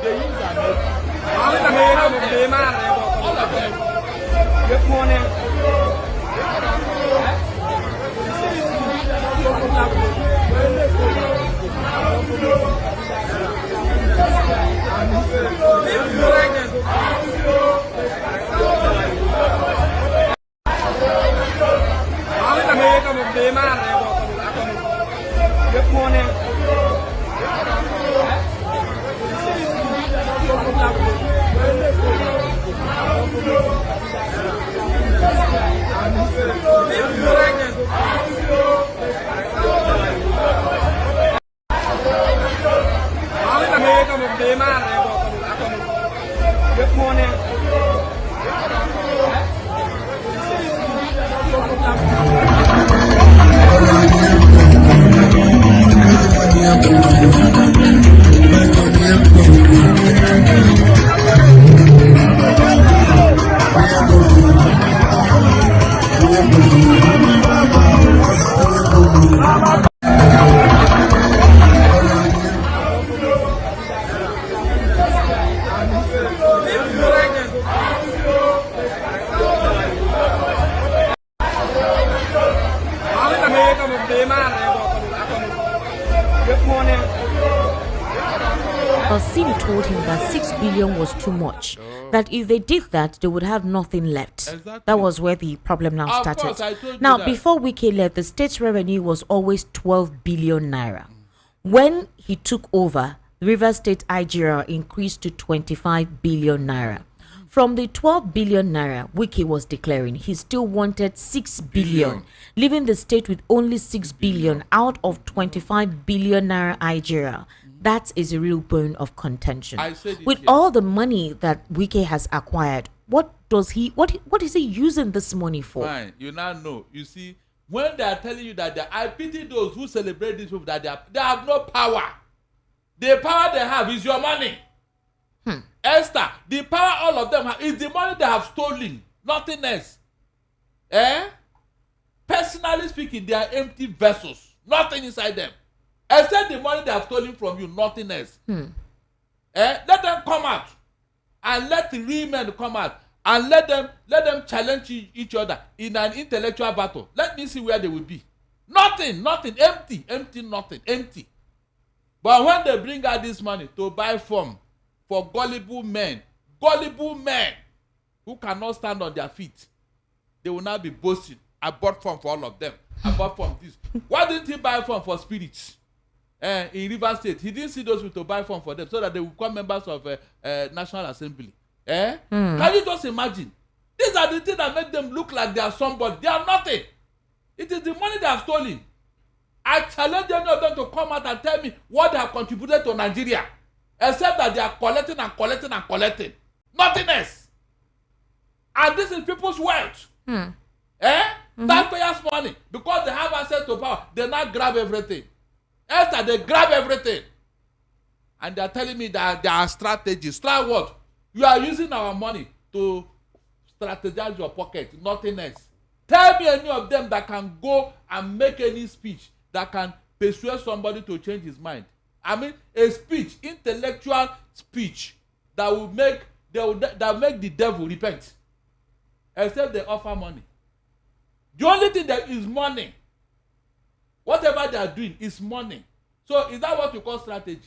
B: They use all of them. Good morning.
C: Good morning. Good morning.
A: Sini told him that 6 billion was too much. That if they did that, they would have nothing left.
B: Exactly.
A: That was where the problem now
B: Of
A: started.
B: course, I told you
A: Now,
B: that.
A: before Wike left, the state's revenue was always 12 billion naira. When he took over, the Rivers State IGR increased to 25 billion naira. From the 12 billion naira Wike was declaring, he still wanted 6 billion, leaving the state with only 6 billion out of 25 billion naira IGR. That is a real bone of contention.
B: I said it
A: With
B: here.
A: all the money that Wike has acquired, what is he using this money for?
B: Fine, you now know. You see, when they are telling you that I pity those who celebrate this move, that they have no power. The power they have is your money. Esther, the power all of them have is the money they have stolen, nothing else. Personally speaking, they are empty vessels, nothing inside them. Except the money they have stolen from you, nothing else. Let them come out and let the real men come out and let them challenge each other in an intellectual battle. Let me see where they will be. Nothing, empty. But when they bring out this money to buy form for gullible men who cannot stand on their feet, they will now be boasting. I bought form for all of them. I bought form this. Why didn't he buy form for spirits? In Rivers State, he didn't see those people to buy form for them so that they will become members of National Assembly. Can you just imagine? These are the things that make them look like they are somebody. They are nothing. It is the money they have stolen. I challenge any of them to come out and tell me what they have contributed to Nigeria, except that they are collecting. Nothing else. And this is people's wealth. Taxpayers' money. Because they have access to power, they now grab everything. Esther, they grab everything. And they are telling me that there are strategies. Try what? You are using our money to strategize your pocket, nothing else. Tell me any of them that can go and make any speech that can persuade somebody to change his mind. I mean, a speech, intellectual speech that will make the devil repent. Except they offer money. The only thing that is money. Whatever they are doing is money. So is that what you call strategy?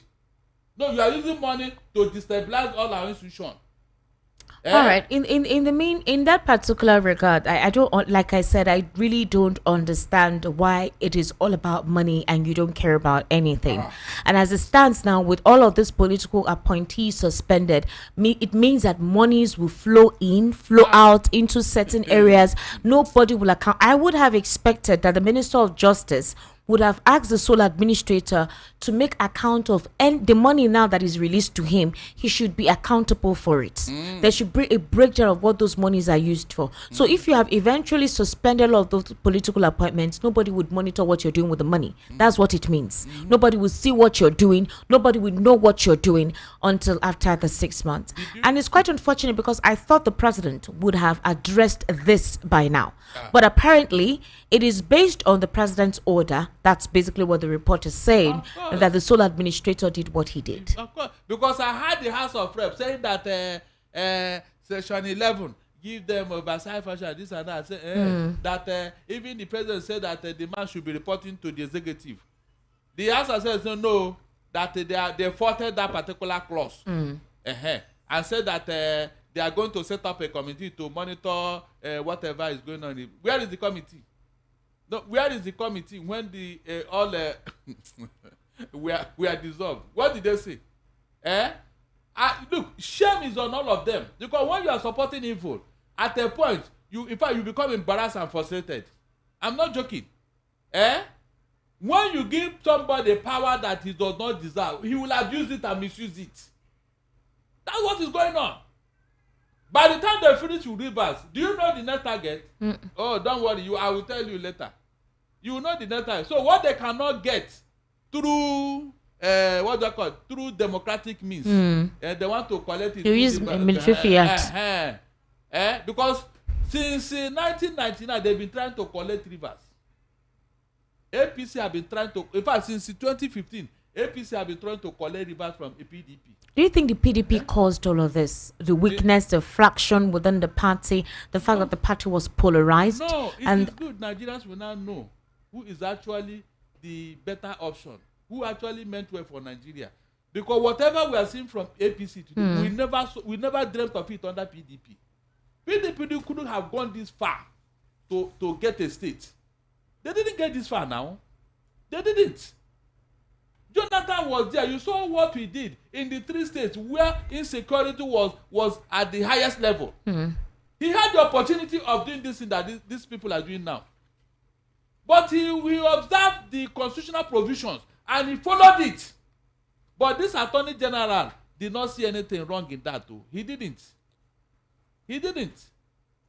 B: No, you are using money to destabilize all our institutions.
A: All right. In that particular regard, I don't, like I said, I really don't understand why it is all about money and you don't care about anything. And as it stands now, with all of this political appointees suspended, it means that monies will flow in, flow out into certain areas. Nobody will account. I would have expected that the Minister of Justice would have asked the sole administrator to make account of the money now that is released to him. He should be accountable for it. There should be a breakdown of what those monies are used for. So if you have eventually suspended all of those political appointments, nobody would monitor what you're doing with the money. That's what it means. Nobody will see what you're doing. Nobody will know what you're doing until after the 6 months. And it's quite unfortunate because I thought the president would have addressed this by now. But apparently, it is based on the president's order. That's basically what the report is saying, that the sole administrator did what he did.
B: Of course, because I heard the House of Reps saying that Section 11 give them oversight function, this and that. That even the president said that the man should be reporting to the executive. The House of Reps said no, that they faulted that particular clause, and said that they are going to set up a committee to monitor whatever is going on. Where is the committee? No, where is the committee when the all we are dissolved? What did they say? Look, shame is on all of them, because when you are supporting evil, at a point in fact you become embarrassed and frustrated. I'm not joking. When you give somebody power that he does not deserve, he will abuse it and misuse it. That's what is going on. By the time they finish with Rivers, do you know the next target? Oh, don't worry, I will tell you later. You will know the next target. So what they cannot get through what do I call it? Through democratic means, they want to collect it.
A: You use military fiat.
B: Because since 1999 they've been trying to collect Rivers. APC have been trying to, in fact, since 2015, APC have been trying to collect Rivers from a PDP.
A: Do you think the PDP caused all of this? The weakness, the fraction within the party, the fact that the party was polarized?
B: No, it is good. Nigerians will now know who is actually the better option, who actually meant well for Nigeria. Because whatever we are seeing from APC today, we never dreamt of it under PDP. PDP couldn't have gone this far to get a state. They didn't get this far now. They didn't. Jonathan was there. You saw what we did in the 3 states where insecurity was at the highest level. He had the opportunity of doing this thing that these people are doing now. But he observed the constitutional provisions and he followed it. But this Attorney General did not see anything wrong in that too. He didn't.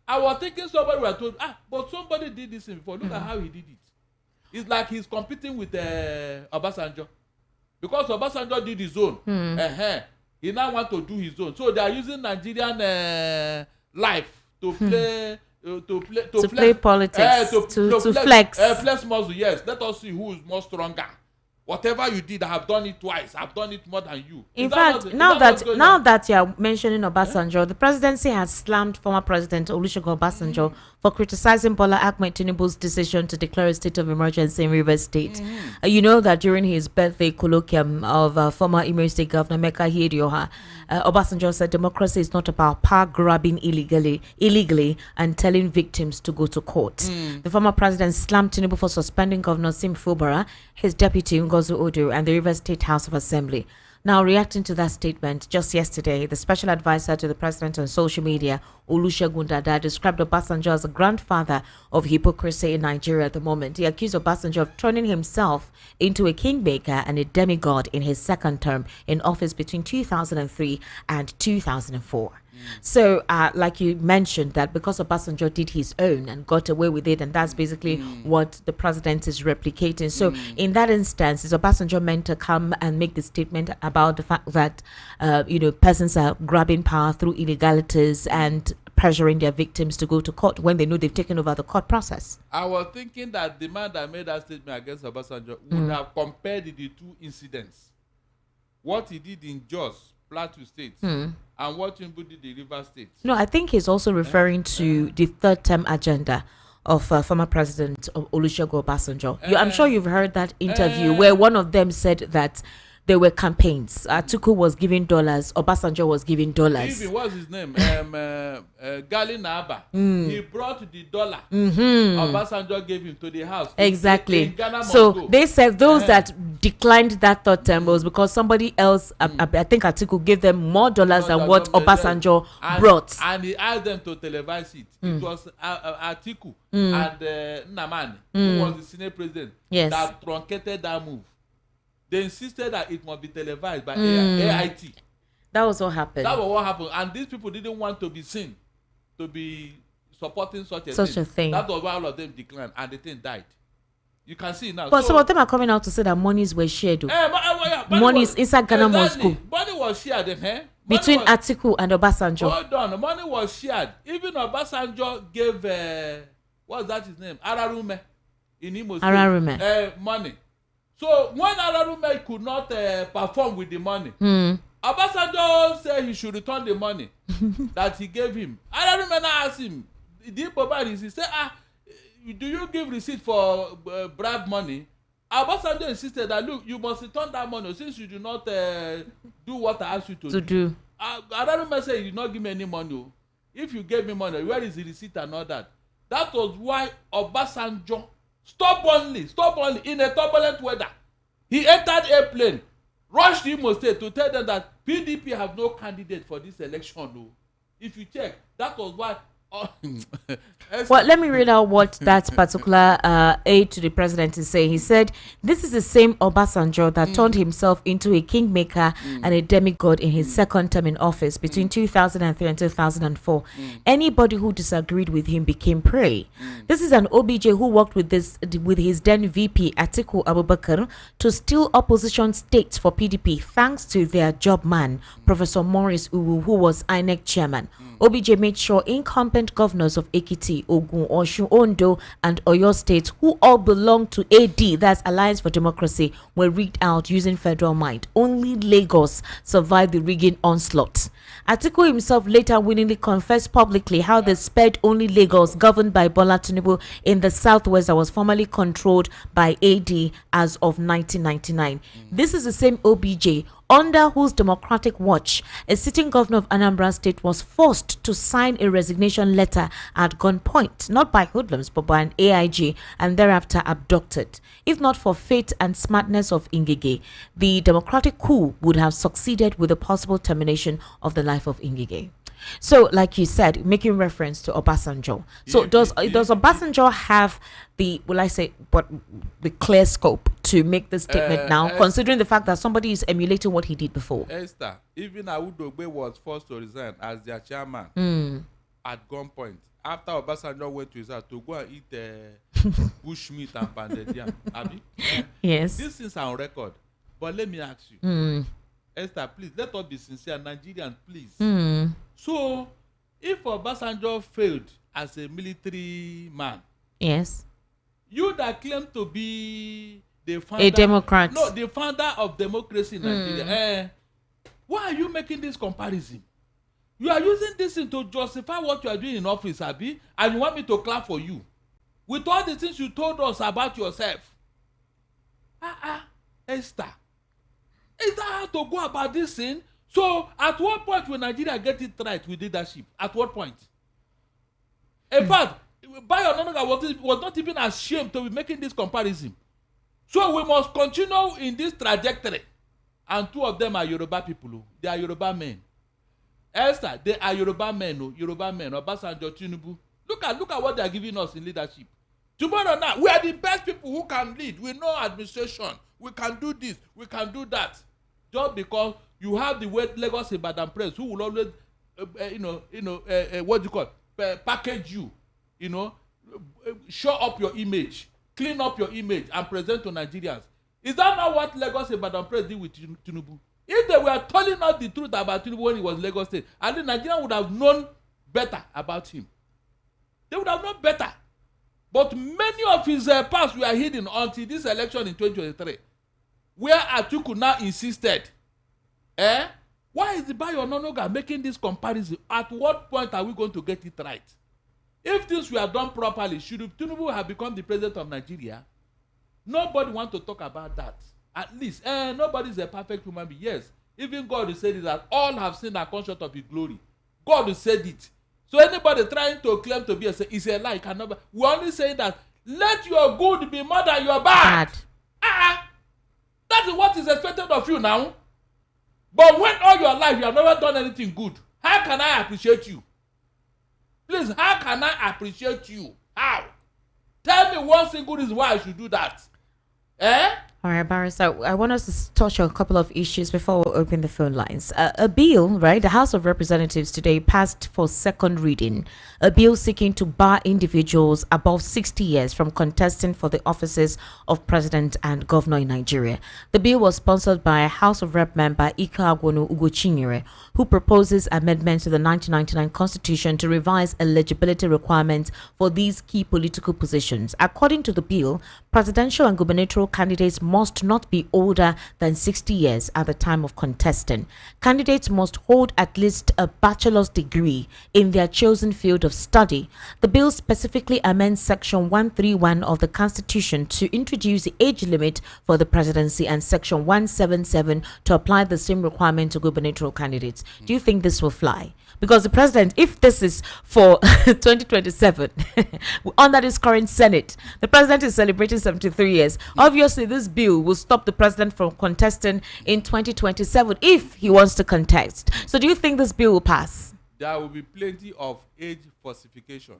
B: I was thinking somebody was told, but somebody did this thing before. Look at how he did it. It's like he's competing with Obasanjo. Because Obasanjo did his own. He now wants to do his own. So they are using Nigerian life to play to
A: play politics, to flex.
B: Flex muscle, yes. Let us see who is more stronger. Whatever you did, I have done it twice. I've done it more than you.
A: In fact, now that you are mentioning Obasanjo, the presidency has slammed former President Olusegun Obasanjo for criticizing Bola Ahmed Tinubu's decision to declare a state of emergency in Rivers State. You know that during his birthday colloquium of former Imo State Governor Meka Hidioha, Obasanjo said democracy is not about power grabbing illegally and telling victims to go to court. The former president slammed Tinubu for suspending Governor Sim Fubara, his deputy Ngozi Odu, and the Rivers State House of Assembly. Now, reacting to that statement, just yesterday, the special advisor to the president on social media, Olusegun Dada, described Obasanjo as a grandfather of hypocrisy in Nigeria at the moment. He accused Obasanjo of turning himself into a kingmaker and a demigod in his second term in office between 2003 and 2004. So, like you mentioned, that because Obasanjo did his own and got away with it, and that's basically what the president is replicating. So, in that instance, is Obasanjo meant to come and make the statement about the fact that, persons are grabbing power through illegalities and pressuring their victims to go to court when they know they've taken over the court process?
B: I was thinking that the man that made that statement against Obasanjo would have compared the 2 incidents. What he did in Jos, Plateau State, and what Tinubu did in Rivers State.
A: No, I think he's also referring to the third term agenda of former President Olusegun Obasanjo. I'm sure you've heard that interview where one of them said that there were campaigns. Atiku was giving dollars. Obasanjo was giving dollars.
B: Even what's his name? Gali Naba. He brought the dollar. Obasanjo gave him to the house.
A: Exactly.
B: So
A: they said those that declined that third term was because somebody else, I think Atiku, gave them more dollars than what Obasanjo brought.
B: And he asked them to televise it. It was Atiku and Nnamani, who was the Senate president, that truncated that move. They insisted that it must be televised by AIT.
A: That was what happened.
B: And these people didn't want to be seen to be supporting such a thing. That was why all of them declined and the thing died. You can see now.
A: But some of them are coming out to say that monies were shared. Monies inside Ghana must go.
B: Money was shared.
A: Between Atiku and Obasanjo.
B: Hold on. Money was shared. Even Obasanjo gave, what's that his name? Ararume in Imo State.
A: Ararume.
B: Money. So when Ararume could not perform with the money, Obasanjo said he should return the money that he gave him. Ararume now asked him, did he provide receipt? He said, do you give receipt for bribe money? Obasanjo insisted that, look, you must return that money since you do not do what I asked you to do. Ararume said, you did not give me any money. If you gave me money, where is the receipt and all that? That was why Obasanjo stubbornly in a turbulent weather, he entered airplane, rushed to Imo State to tell them that PDP have no candidate for this election. If you check, that was why Oh,
A: Well, let me read out what that particular aide to the president is saying. He said, "This is the same Obasanjo that turned himself into a kingmaker and a demigod in his second term in office between 2003 and 2004. Anybody who disagreed with him became prey. This is an OBJ who worked with his then VP Atiku Abubakar to steal opposition states for PDP thanks to their job man, Professor Maurice Uwu, who was INEC chairman. OBJ made sure incumbent governors of Ekiti, Ogun, Osun, Ondo, and Oyo states, who all belong to AD, that's Alliance for Democracy, were rigged out using federal might. Only Lagos survived the rigging onslaught." Atiku himself later willingly confessed publicly how they spared only Lagos, governed by Bola Tinubu, in the southwest that was formerly controlled by AD as of 1999. This is the same OBJ under whose democratic watch a sitting governor of Anambra State was forced to sign a resignation letter at gunpoint, not by hoodlums but by an AIG, and thereafter abducted. If not for fate and smartness of Ngige, the democratic coup would have succeeded with the possible termination of the life of Ngige. So, like you said, making reference to Obasanjo. So, does Obasanjo have the, will I say, but the clear scope to make this statement now, considering the fact that somebody is emulating what he did before?
B: Esther, even Awudogbe was forced to resign as their chairman at gunpoint after Obasanjo went to his house to go and eat bushmeat and pounded yam. Abi?
A: Yes.
B: These things are on record. But let me ask you, Esther, please, let us be sincere, Nigerians, please. So, if Obasanjo failed as a military man,
A: yes,
B: you that claim to be the founder,
A: a Democrat,
B: no, the founder of democracy in Nigeria, why are you making this comparison? You are using this thing to justify what you are doing in office, Abi, and you want me to clap for you with all the things you told us about yourself. Esther, is that how to go about this thing? So, at what point will Nigeria get it right with leadership? At what point? In fact, Bayo Onanuga was not even ashamed to be making this comparison. So, we must continue in this trajectory. And two of them are Yoruba people. They are Yoruba men. Esther, they are Yoruba men. Yoruba men. Obasanjo, Tinubu. Look at what they are giving us in leadership. Tomorrow now, we are the best people who can lead. We know administration. We can do this. We can do that. Just because you have the word Lagos Ibadan press who will always, what do you call it? Package you, show up your image, clean up your image, and present to Nigerians. Is that not what Lagos Ibadan press did with Tinubu? If they were telling us the truth about Tinubu when he was in Lagos State, and the Nigerians would have known better about him. They would have known better. But many of his past were hidden until this election in 2023, where Atiku now insisted. Why is the Bayo Onanuga making this comparison? At what point are we going to get it right? If things were done properly, should Tinubu have become the president of Nigeria? Nobody wants to talk about that. At least, nobody is a perfect human being. Yes, even God said it that all have seen and come short of his glory. God said it. So anybody trying to claim to be is a lie. Cannot. We only say that let your good be more than your bad. That is what is expected of you now. But when all your life you have never done anything good, how can I appreciate you? Please, how can I appreciate you? How? Tell me one single reason why I should do that.
A: All right, Barrister, I want us to touch on a couple of issues before we open the phone lines. A bill, right, the House of Representatives today passed for second reading, a bill seeking to bar individuals above 60 years from contesting for the offices of president and governor in Nigeria. The bill was sponsored by House of Rep member Ike Agwonu Ugochinyere, who proposes amendments to the 1999 Constitution to revise eligibility requirements for these key political positions. According to the bill, presidential and gubernatorial candidates must not be older than 60 years at the time of contesting. Candidates must hold at least a bachelor's degree in their chosen field of study. The bill specifically amends Section 131 of the Constitution to introduce the age limit for the presidency and Section 177 to apply the same requirement to gubernatorial candidates. Do you think this will fly? Because the president, if this is for 2027, under this current Senate, the president is celebrating 73 years. Obviously, this bill will stop the president from contesting in 2027 if he wants to contest. So do you think this bill will pass?
B: there will be plenty of age falsification.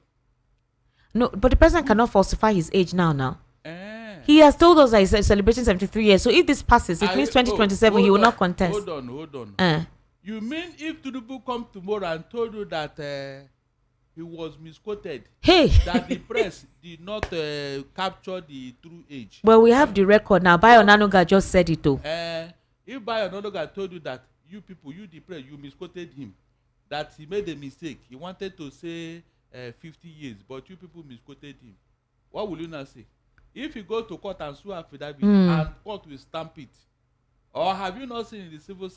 A: No, but the president cannot falsify his age now.
B: Eh.
A: He has told us that he's celebrating 73 years. So if this passes, it means 2027 he will not contest.
B: Hold on. You mean if Tinubu come tomorrow and told you that he was misquoted?
A: Hey!
B: That the press did not capture the true age.
A: Well, we have the record now. Bayo Onanuga just said it too.
B: If Bayo Onanuga told you that you people, you the press, you misquoted him, that he made a mistake, he wanted to say 50 years, but you people misquoted him, what will you now say? If you go to court and sue affidavit and court will stamp it, or have you not seen in the civil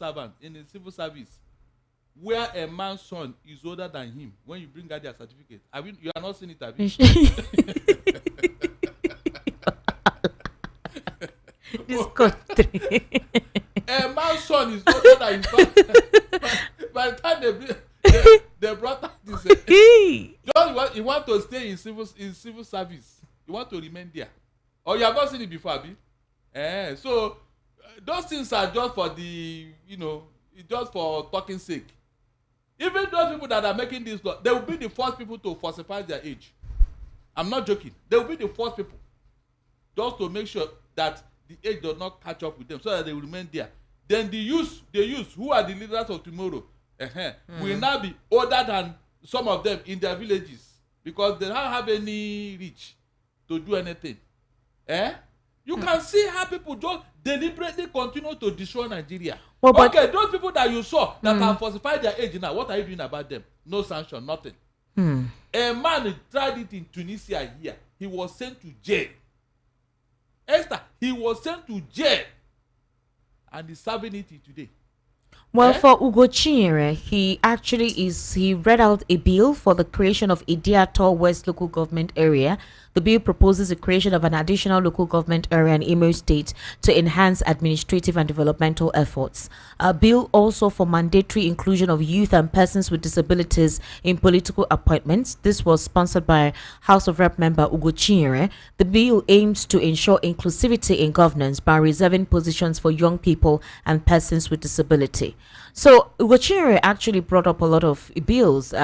B: service, where a man's son is older than him when you bring out their certificate? You are not seen it, have you?
A: This country.
B: A man's son is older than his father. By the time they brought out this, just you want to stay in civil service. You want to remain there. Or you have not seen it before, abi? So those things are just for just for talking sake. Even those people that are making this law, they will be the first people to falsify their age. I'm not joking. They will be the first people, just to make sure that the age does not catch up with them, so that they will remain there. Then the youth, who are the leaders of tomorrow, will now be older than some of them in their villages, because they don't have any reach to do anything. You can see how people just deliberately continue to destroy Nigeria. Well, okay, those people that you saw that have falsified their age now, what are you doing about them? No sanction, nothing. A man tried it in Tunisia here. He was sent to jail. Esther, he was sent to jail, and he's serving it today.
A: Well, for Ugo Chinyere, he read out a bill for the creation of Idiato West local government area. The bill proposes the creation of an additional local government area in Imo State to enhance administrative and developmental efforts. A bill also for mandatory inclusion of youth and persons with disabilities in political appointments. This was sponsored by House of Rep member Ugo Chinyere. The bill aims to ensure inclusivity in governance by reserving positions for young people and persons with disability. So Ugo Chinyere actually brought up a lot of bills.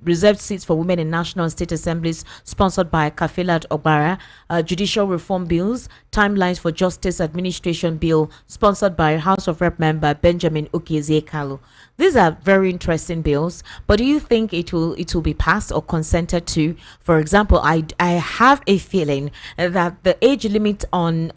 A: Reserved seats for women in national and state assemblies sponsored by Kafilat Obara, judicial reform bills, timelines for justice administration bill sponsored by House of Rep member Benjamin Ukezie-Kalu. These are very interesting bills, but do you think it will be passed or consented to? For example, I have a feeling that the age limit on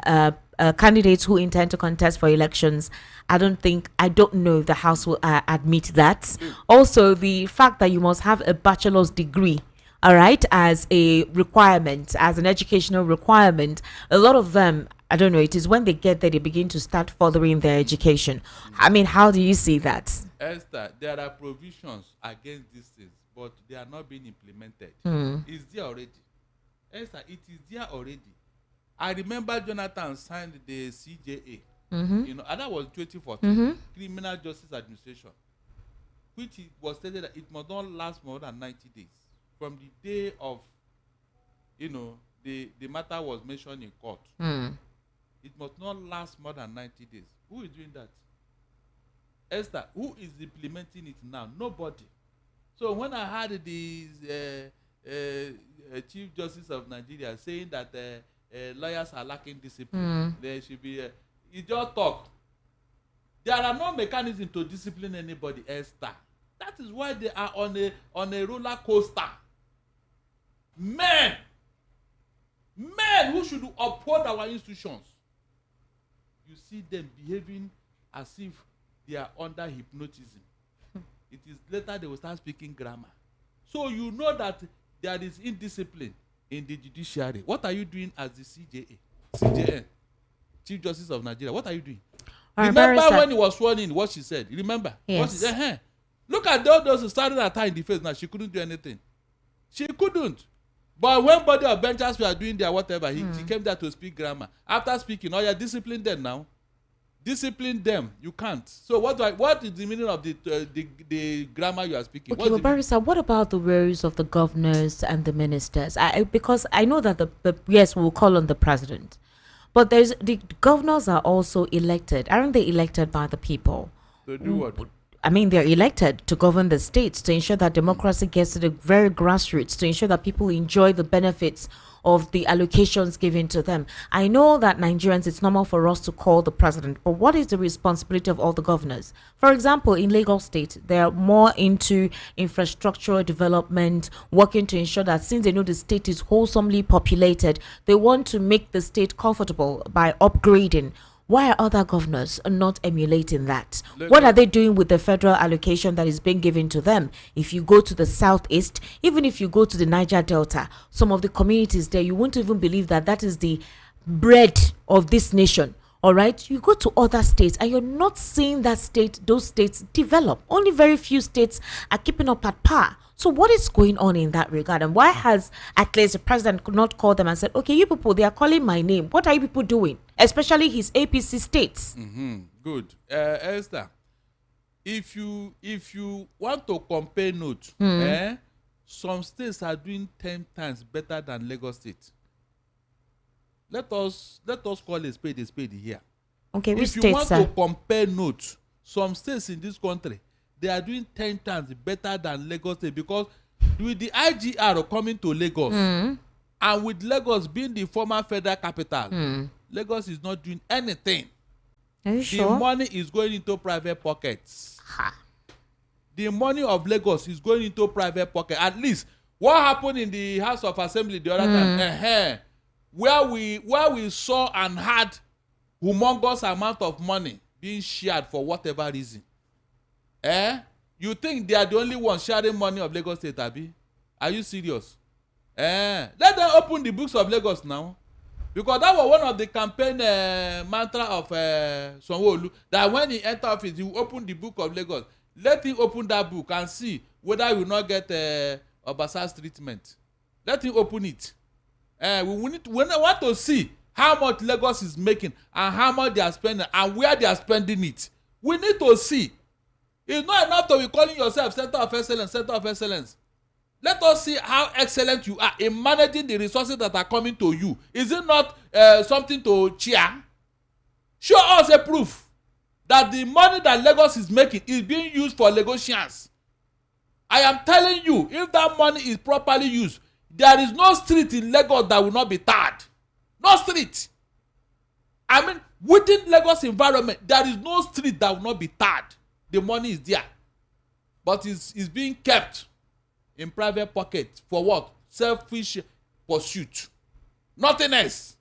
A: candidates who intend to contest for elections, I don't know if the House will admit that. Also, the fact that you must have a bachelor's degree, all right, as a requirement, as an educational requirement, a lot of them, I don't know, it is when they get there, they begin to start furthering their education. I mean, how do you see that?
B: Esther, there are provisions against these things, but they are not being implemented. It's there already. Esther, it is there already. I remember Jonathan signed the CJA, and that was 2014, Criminal Justice Administration, which was stated that it must not last more than 90 days from the day of, the matter was mentioned in court. It must not last more than 90 days. Who is doing that? Esther, who is implementing it now? Nobody. So when I heard the Chief Justice of Nigeria saying that lawyers are lacking discipline, there should be it's just talk. There are no mechanisms to discipline anybody, Esther. That is why they are on a roller coaster. Men who should uphold our institutions, you see them behaving as if they are under hypnotism. It is later they will start speaking grammar. So you know that there is indiscipline in the judiciary. What are you doing as the CJN, Chief Justice of Nigeria? What are you doing? Remember when he was sworn in, what she said? Remember?
A: Yes.
B: What she said? Look at those who started at her in the face now. She couldn't do anything. She couldn't. But when body of benchers were doing their whatever, she came there to speak grammar. After speaking, discipline them now. Discipline them. You can't. So what is the meaning of the grammar you are speaking?
A: Okay, but Barrister, what about the roles of the governors and the ministers? Because I know that yes, we'll call on the president, but the governors are also elected. Aren't they elected by the people?
B: To do what?
A: they're elected to govern the states, to ensure that democracy gets to the very grassroots, to ensure that people enjoy the benefits of the allocations given to them. I know that Nigerians, it's normal for us to call the president, but what is the responsibility of all the governors? For example, in Lagos State, they're more into infrastructural development, working to ensure that since they know the state is wholesomely populated, they want to make the state comfortable by upgrading. Why are other governors not emulating that? What are they doing with the federal allocation that is being given to them? If you go to the southeast, even if you go to the Niger Delta, some of the communities there, you won't even believe that that is the bread of this nation. All right, you go to other states and you're not seeing those states develop. Only very few states are keeping up at par. So what is going on in that regard? And why has at least the president not called them and said, okay, you people, they are calling my name. What are you people doing? Especially his APC states.
B: Good. Esther, if you want to compare notes, some states are doing 10 times better than Lagos State. Let us call a spade here.
A: Okay, which
B: if you
A: states,
B: want to compare notes, some states in this country, they are doing 10 times better than Lagos State, because with the IGR coming to Lagos and with Lagos being the former federal capital, Lagos is not doing anything.
A: Are you sure?
B: The money is going into private pockets. The money of Lagos is going into private pocket. At least what happened in the House of Assembly the other time, where we saw and had humongous amount of money being shared for whatever reason. You think they are the only ones sharing money of Lagos State, Abi? Are you serious? Let them open the books of Lagos now. Because that was one of the campaign mantra of Sanwo-Olu, that when he enter office, he will open the book of Lagos. Let him open that book and see whether he will not get Obasan's treatment. Let him open it. We want to see how much Lagos is making and how much they are spending and where they are spending it. We need to see. It's not enough to be calling yourself Center of Excellence, Center of Excellence. Let us see how excellent you are in managing the resources that are coming to you. Is it not something to cheer? Show us a proof that the money that Lagos is making is being used for Lagosians. I am telling you, if that money is properly used, there is no street in Lagos that will not be tarred. No street. I mean, within Lagos environment, there is no street that will not be tarred. The money is there. But it's being kept in private pocket for what? Selfish pursuit. Nothing else.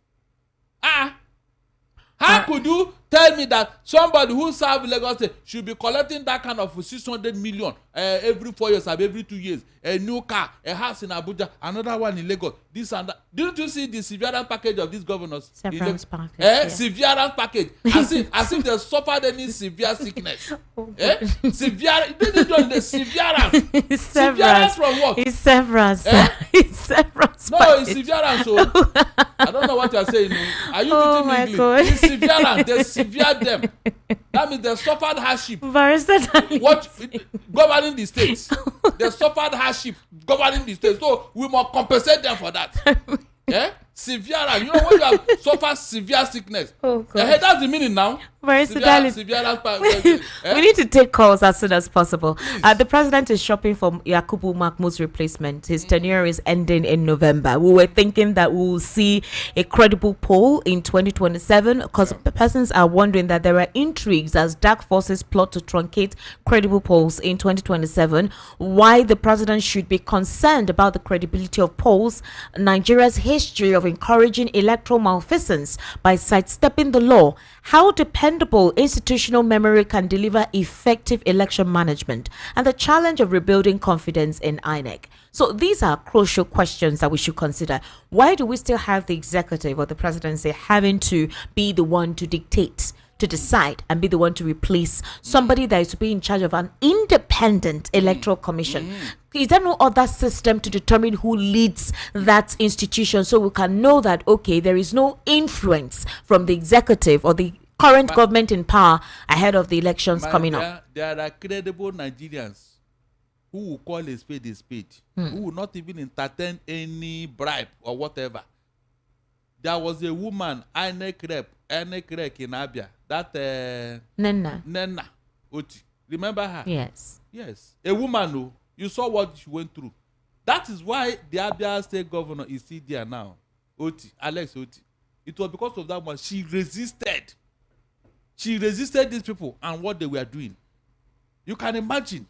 B: How could you tell me that somebody who served Lagos State should be collecting that kind of 600 million every 4 years or every 2 years? A new car, a house in Abuja, another one in Lagos, this and that. Didn't you see the severance package of these governors?
A: Severance package. Yeah.
B: Severance package. As if they suffered any severe sickness. Severe. Severance. Severance from what?
A: It's severance. It's severance.
B: No, it's severance. So I don't know what you are saying. Are you teaching me English?
A: God.
B: It's severance. They severe them. That means they suffered hardship. What governing the states? They suffered hardship governing the states. So we must compensate them for that. Severe, you know, when you have suffered severe sickness. That's the meaning now. Severe,
A: we need to take calls as soon as possible. The president is shopping for Yakubu Mahmoud's replacement. His tenure is ending in November. We were thinking that we will see a credible poll in 2027 because persons are wondering that there are intrigues as dark forces plot to truncate credible polls in 2027. Why the president should be concerned about the credibility of polls, Nigeria's history of encouraging electoral malfeasance by sidestepping the law, how dependable institutional memory can deliver effective election management, and the challenge of rebuilding confidence in INEC. So these are crucial questions that we should consider. Why do we still have the executive or the presidency having to be the one to dictate, to decide, and be the one to replace somebody that is to be in charge of an independent electoral commission? Is there no other system to determine who leads that institution so we can know that, okay, there is no influence from the executive or the current government in power ahead of the elections coming up?
B: There are credible Nigerians who will call a spade, who will not even entertain any bribe or whatever. There was a woman, INEC rep in Abia, that Nenna Oti. Remember her?
A: Yes.
B: Yes. A woman, no. You saw what she went through. That is why the Abia State governor is still there now. Oti, Alex Oti. It was because of that one. She resisted. She resisted these people and what they were doing. You can imagine.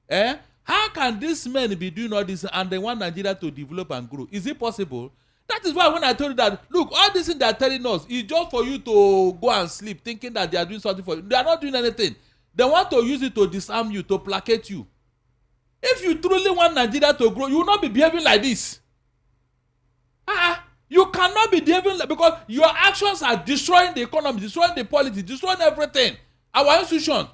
B: How can these men be doing all this and they want Nigeria to develop and grow? Is it possible? That is why when I told you that, look, all this thing they are telling us is just for you to go and sleep thinking that they are doing something for you. They are not doing anything. They want to use it to disarm you, to placate you. If you truly want Nigeria to grow, you will not be behaving like this. You cannot be behaving like, because your actions are destroying the economy, destroying the politics, destroying everything. Our institution.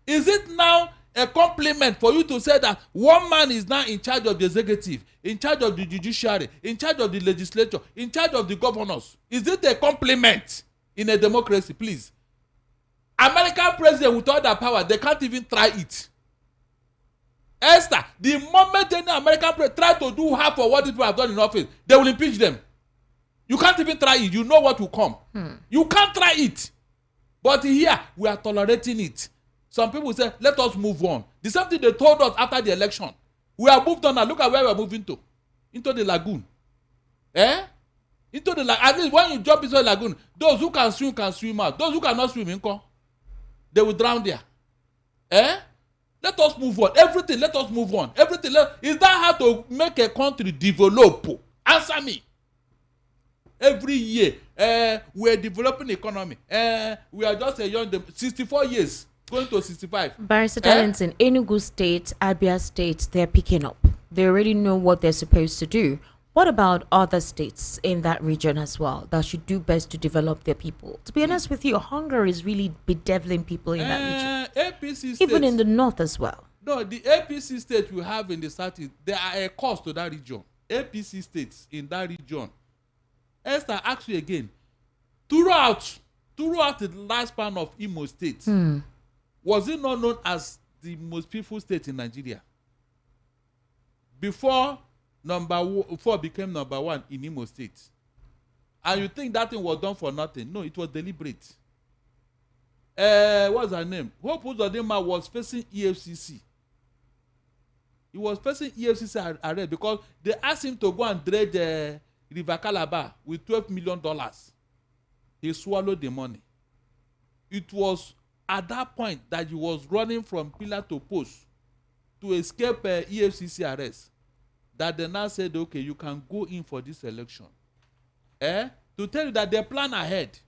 B: Is it now a compliment for you to say that one man is now in charge of the executive, in charge of the judiciary, in charge of the legislature, in charge of the governors? Is it a compliment in a democracy, please? American president with all that power, they can't even try it. Esther, the moment any American president try to do half of what these people have done in office, they will impeach them. You can't even try it. You know what will come. You can't try it. But here, we are tolerating it. Some people say, let us move on. The same thing they told us after the election. We are moved on now. Look at where we are moving to. Into the lagoon. Into the lagoon. At least when you jump into the lagoon, those who can swim out. Those who cannot swim, they will drown there. Let us move on. Everything, let us move on. Everything. Is that how to make a country develop? Answer me. Every year, we are developing economy. We are just a young, 64 years, going to 65.
A: Barrister Darlington, Enugu State, Abia State, they're picking up. They already know what they're supposed to do. What about other states in that region as well that should do best to develop their people? To be honest with you, hunger is really bedeviling people in that region.
B: APC states,
A: even in the north as well.
B: No, the APC states we have in the south, there are a cost to that region. APC states in that region. Esther, ask you again. Throughout the lifespan of Imo State, was it not known as the most peaceful state in Nigeria? Before before became number one in Imo State. And you think that thing was done for nothing? No, it was deliberate. What's her name? Hope Uzodinma was facing EFCC. He was facing EFCC arrest because they asked him to go and dredge River Calabar with $12 million. He swallowed the money. It was at that point that he was running from pillar to post to escape EFCC arrest. That they now said, okay, you can go in for this election. To tell you that they plan ahead.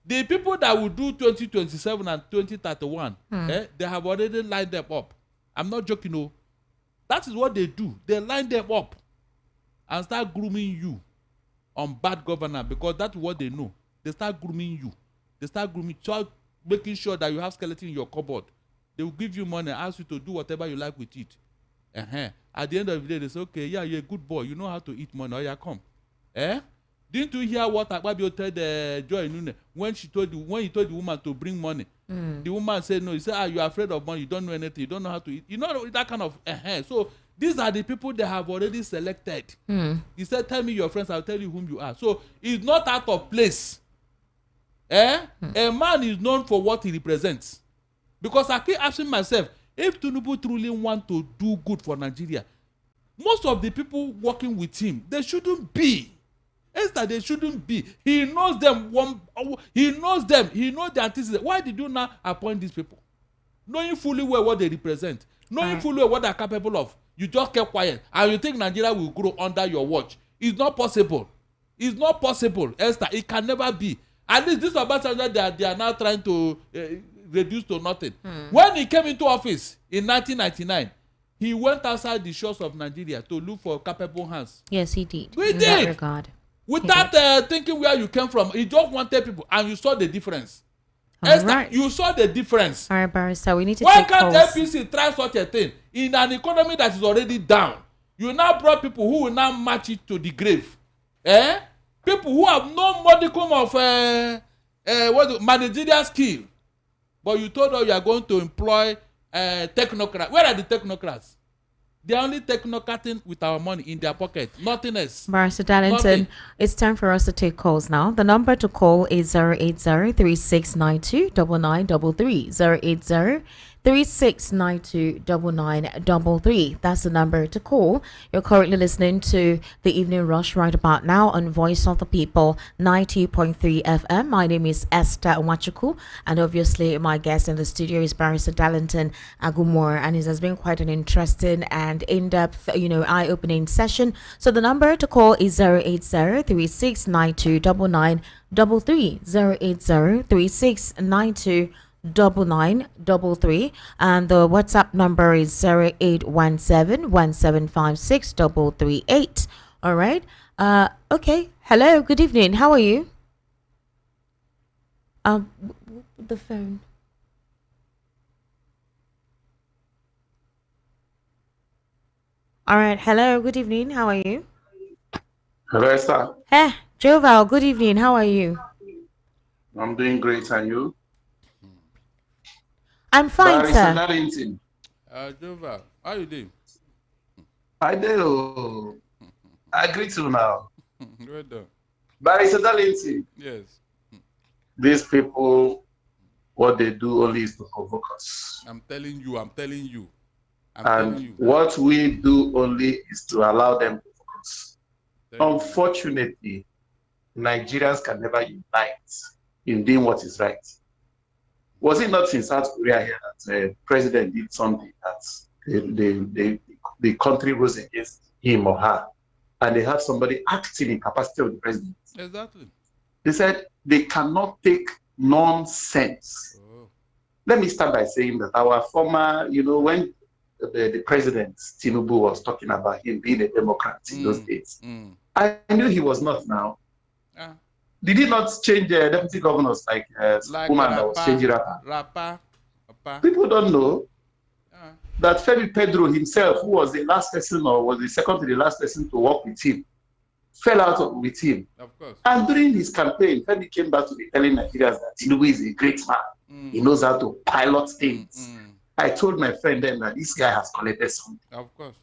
B: The people that will do 2027 and 2031, they have already lined them up. I'm not joking, no. That is what they do. They line them up and start grooming you on bad governance because that's what they know. They start grooming you. They start grooming, making sure that you have skeleton in your cupboard. They will give you money, ask you to do whatever you like with it. At the end of the day, they say, okay, yeah, you're a good boy. You know how to eat money. Oh, yeah, come. Didn't you hear what Akpabio told Joy Nune when he told the woman to bring money? The woman said no. He said, you're afraid of money. You don't know anything. You don't know how to eat. You know that kind of. So these are the people they have already selected. He said, tell me your friends. I'll tell you whom you are. So it's not out of place. A man is known for what he represents. Because I keep asking myself, if Tinubu truly want to do good for Nigeria, most of the people working with him, they shouldn't be. They shouldn't be. He knows them. He knows them. He knows their antecedents. Why did you not appoint these people? Knowing fully well what they represent, knowing fully well what they're capable of, you just kept quiet and you think Nigeria will grow under your watch. It's not possible. It's not possible, Esther. It can never be. At least this Obasanjo they are now trying to reduce to nothing. When he came into office in 1999, he went outside the shores of Nigeria to look for capable hands.
A: Yes, he did.
B: We
A: in
B: did.
A: That regard.
B: Without thinking where you came from, he just wanted people, and you saw the difference. Esther,
A: Right.
B: you saw the difference.
A: All right, Barrister, we need to
B: Why
A: take
B: can't
A: calls.
B: APC try such a thing in an economy that is already down? You now brought people who will now match it to the grave. People who have no modicum of managerial skill. But you told us you are going to employ technocrats. Where are the technocrats? They are only technocrating with our money in their pocket. Nothing else.
A: Barrister Darlington,
B: Nothing.
A: it's time for us to take calls now. The number to call is 080-3692-9933. 080-3692-9933. That's the number to call. You're currently listening to the Evening Rush right about now on Voice of the People 90.3 FM. My name is Esther Wachuku, and obviously my guest in the studio is Barrister Darlington Agumore, and it has been quite an interesting and in-depth, eye-opening session. So the number to call is 080-3692-9933. 080-3692-9933, and the WhatsApp number is 0817-1756-338. All right. Okay. Hello. Good evening. How are you? The phone. All right. Hello. Good evening. How are you?
D: Hello, sir.
A: Hey, Joval. Good evening. How are you?
D: I'm doing great, and you?
A: I'm fine,
D: Barrister
A: sir.
D: Darlington.
B: Jova, how you doing?
D: I do. I greet you now.
B: Well done.
D: Barrister Darlington.
B: Yes.
D: These people, what they do only is to provoke us.
B: I'm telling you.
D: And what we do only is to allow them to provoke us. Unfortunately, Nigerians can never unite in doing what is right. Was it not in South Korea here that the president did something that the country rose against him or her, and they had somebody acting in capacity of the president?
B: Exactly.
D: They said they cannot take nonsense.
B: Oh.
D: Let me start by saying that our former, when the president, Tinubu, was talking about him being a Democrat in those days, I knew he was not now. Did he not change deputy governors like woman that was changing rapper? People don't know that Femi Pedro himself, who was the last person or was the second to the last person to work with him, fell out with him.
B: Of course.
D: And during his campaign, Femi came back to be telling Nigerians that Tinubu is a great man. He knows how to pilot things. I told my friend then that this guy has collected something.
B: Of course.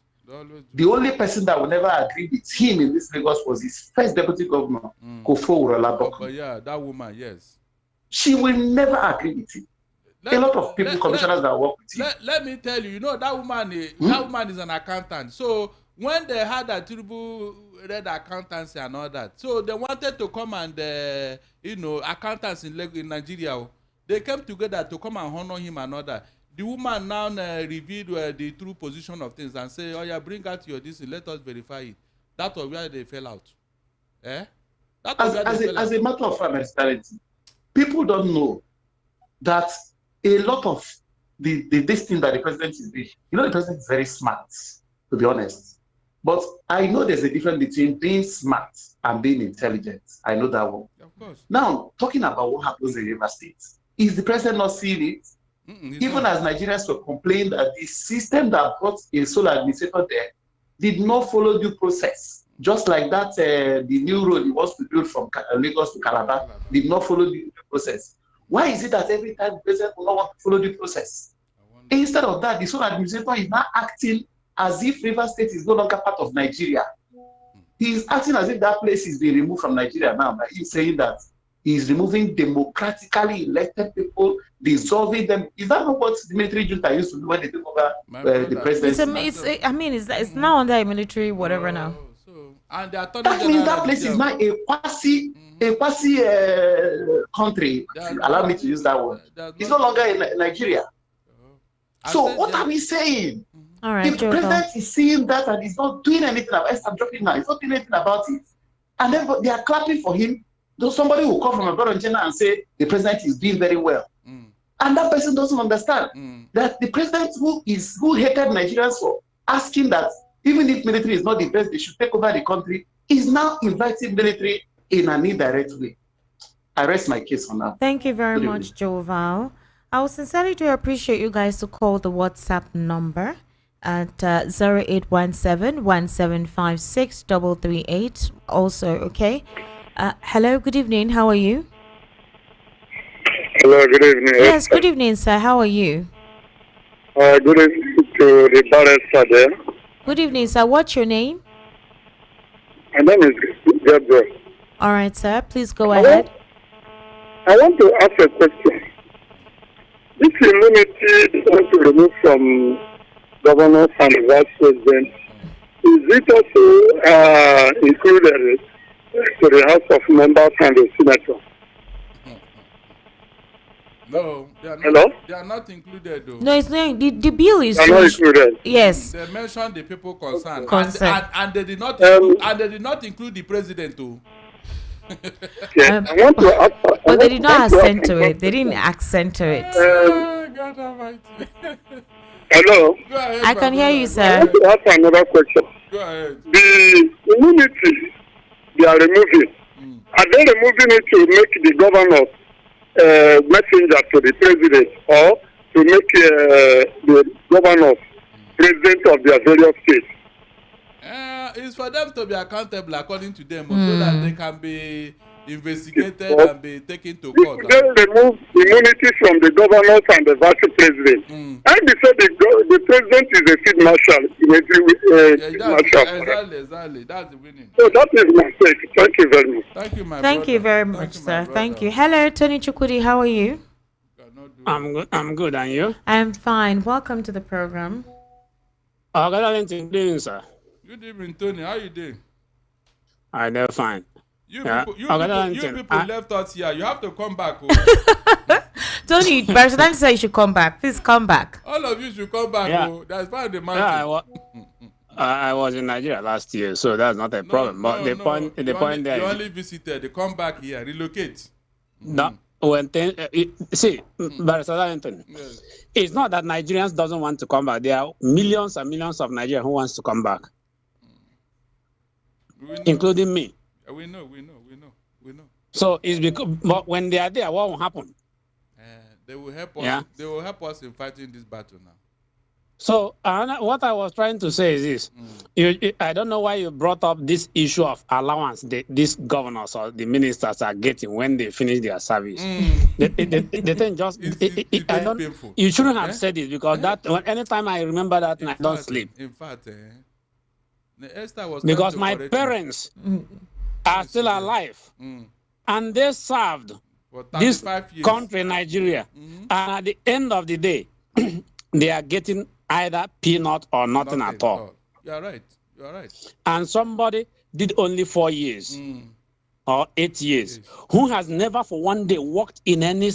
D: The only person that would never agree with him in this Lagos was his first deputy governor, Kofo Urolabok.
B: But yeah, that woman, yes.
D: She will never agree with him. A lot of people, commissioners that work with him.
B: Let me tell you, that woman is an accountant. So when they had that Tinubu read accountancy and all that, so they wanted to come and, accountants in Nigeria, they came together to come and honor him and all that. The woman now revealed the true position of things and say, oh yeah, bring out your this, let us verify it. That was where they fell out.
D: As a matter of fact, people don't know that a lot of this thing that the president is doing, the president is very smart, to be honest. But I know there's a difference between being smart and being intelligent. I know that one.
B: Of course.
D: Now, talking about what happens in River State, is the president not seeing it? Even as Nigerians were complaining that the system that brought a sole administrator there did not follow due process, just like that the new road he wants to build from Lagos to Calabar did not follow due process. Why is it that every time the president will not want to follow due process? Instead of that, the sole administrator is now acting as if River State is no longer part of Nigeria. He is acting as if that place is being removed from Nigeria now by him saying that he is removing democratically elected people, dissolving them. Is that not what the military junta used to do when they took over the presidency?
A: It's now under a military whatever now.
B: And they are
D: that means that place is now a quasi country. Allow me to use that word. It's no longer in Nigeria. So what are we saying?
A: All right,
D: if the president is seeing that and he's not doing anything about it, I'm dropping now. He's not doing anything about it, and then they are clapping for him. Though somebody will come from abroad and say the president is doing very well, and that person doesn't understand that the president who hated Nigerians for asking that even if military is not the best, they should take over the country, is now inviting military in an indirect way. I rest my case for now.
A: Thank you very much, Joval. I would sincerely do appreciate you guys to call the WhatsApp number at 0817-1756-338. Also, okay. Hello, good evening. How are you?
C: Hello, good evening.
A: Yes, good evening, sir. How are you?
C: Good evening to the barrister there.
A: Good evening, sir. What's your name?
E: My name is Gabriel.
A: All right, sir. Please go ahead.
E: I want to ask a question. This immunity they want to remove from governors and vice president, is it also included to the House of Members and the Senator?
B: No, they are not.
E: Hello?
B: They are not included though.
A: No, it's not. The bill is.
E: They are not included.
A: Yes.
B: They mentioned the people concerned, and they did not include the president too.
E: Yes. I want to ask,
A: But they did not accent to it. They didn't accent to it.
B: God Almighty.
E: Hello?
B: Go ahead,
A: I can hear you,
E: I
A: sir.
E: want to ask another question.
B: Go ahead.
E: The immunity they are removing, are they removing it to make the governor messenger to the president, or to make the governors president of their various states?
B: It's for them to be accountable according to them, so that they can be investigated and be taken to court.
E: If they remove immunity from the governors and the vice president, and they say the president is a field marshal in every marshal.
B: Exactly. That's the winning.
E: So that is my take. Thank you very much.
B: Thank you, my
A: Thank
B: brother.
A: you very much, sir. Thank you. Hello, Tony Chukwudi. How are you?
C: I'm good. I'm good. And you?
A: I'm fine. Welcome to the program.
C: Good evening, sir.
B: Good evening, Tony. How you doing?
C: I'm there fine.
B: You people left us here. You have to come back.
A: Tony, President said you should come back. Please come back.
B: All of you should come back.
C: Yeah.
B: That's fine. The mountain.
C: I was in Nigeria last year, so that's not a problem. But the point there
B: you
C: is,
B: only visited. They come back here, relocate.
C: no. When Barrister Anthony,
B: Yes.
C: it's not that Nigerians doesn't want to come back. There are millions and millions of Nigerians who wants to come back, including me.
B: We know.
C: So it's because, but when they are there, what will happen?
B: They will help us.
C: Yeah.
B: They will help us in fighting this battle now.
C: So what I was trying to say is this: I don't know why you brought up this issue of allowance these governors or the ministers are getting when they finish their service. The thing just I don't.
B: Painful.
C: You shouldn't have said it, because that anytime I remember that, I don't sleep.
B: In fact, Esther was
C: Because my parents are still alive, and they served
B: for
C: this
B: 35 years.
C: country, Nigeria, and at the end of the day, they are getting either peanut or nothing at all.
B: You are right.
C: And somebody did only 4 years or 8 years, who has never for one day worked in any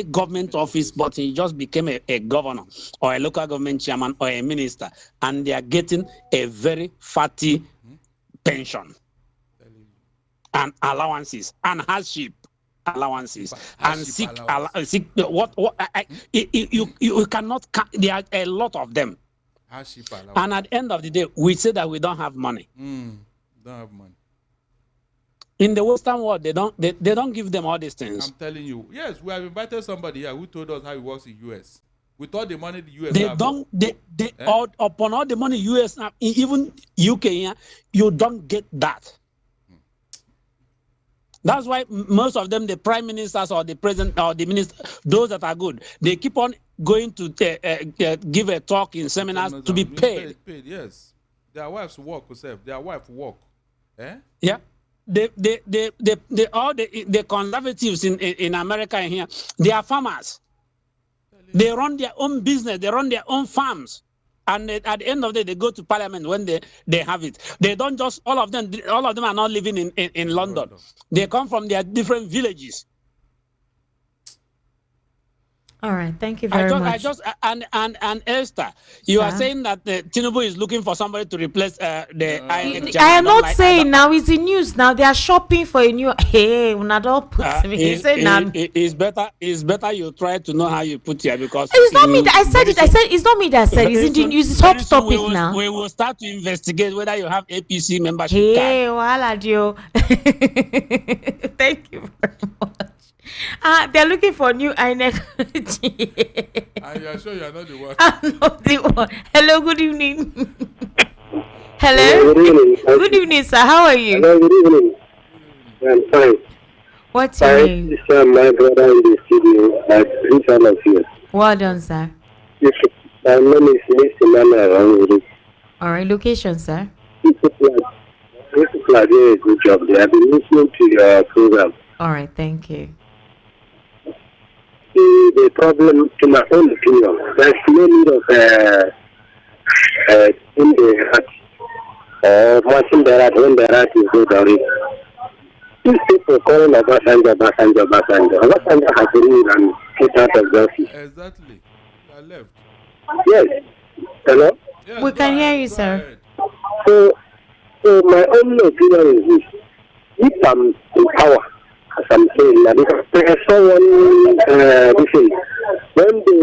C: government office, but he just became a governor or a local government chairman or a minister, and they are getting a very fatty pension and allowances and hardship allowances and sick you cannot there are a lot of them. And at the end of the day, we say that we don't have money.
B: Don't have money.
C: In the Western world, they don't give them all these things.
B: I'm telling you. Yes, we have invited somebody here who told us how it works in US. With all the money the US
C: they
B: have,
C: don't all, upon all the money US have, even UK here, you don't get that. That's why most of them, the prime ministers or the president or the minister, those that are good, they keep on going to give a talk in seminars to be paid.
B: Yes, their wives work, their wife work.
C: Yeah, all the conservatives in America and here, they are farmers. They run their own business. They run their own farms. And at the end of the day, they go to parliament when they have it. They don't just, all of them are not living in London. They come from their different villages.
A: All right, thank you very much.
C: And Esther, you are saying that Tinubu is looking for somebody to replace the INEC.
A: I am not saying now. It's in news now. They are shopping for a new. Hey, Unadol puts me.
C: It's better you try to know how you put here, because
A: it's not me. I said it's not me that said. It's in the news. It's hot topic now.
C: We will start to investigate whether you have APC membership card.
A: Hey, Waladio. Thank you very much. They're looking for new INEC.
B: And you are sure you are not the one.
A: I'm not the one. Hello, good evening. Hello.
E: Good evening.
A: Good evening, sir. How are you?
E: Hello, good evening. I'm fine.
A: What's your name?
E: This is my brother in the studio. I greet all of you.
A: Well done, sir.
E: My name is Mr. Manuel.
A: All right, location, sir.
E: These people are doing a good job. They have been listening to your program.
A: All right, thank you.
E: See, the problem, to my own opinion, there's no need of in the rat or watching the rat when the rat is good already. These people calling Obasanjo has really been put out of the office.
B: Exactly. You are left.
E: Yes. Hello?
B: Yes,
A: We can hear you,
B: go
A: sir.
B: ahead.
E: So my own opinion is this. If I'm in power, as I'm saying, because there's someone, when they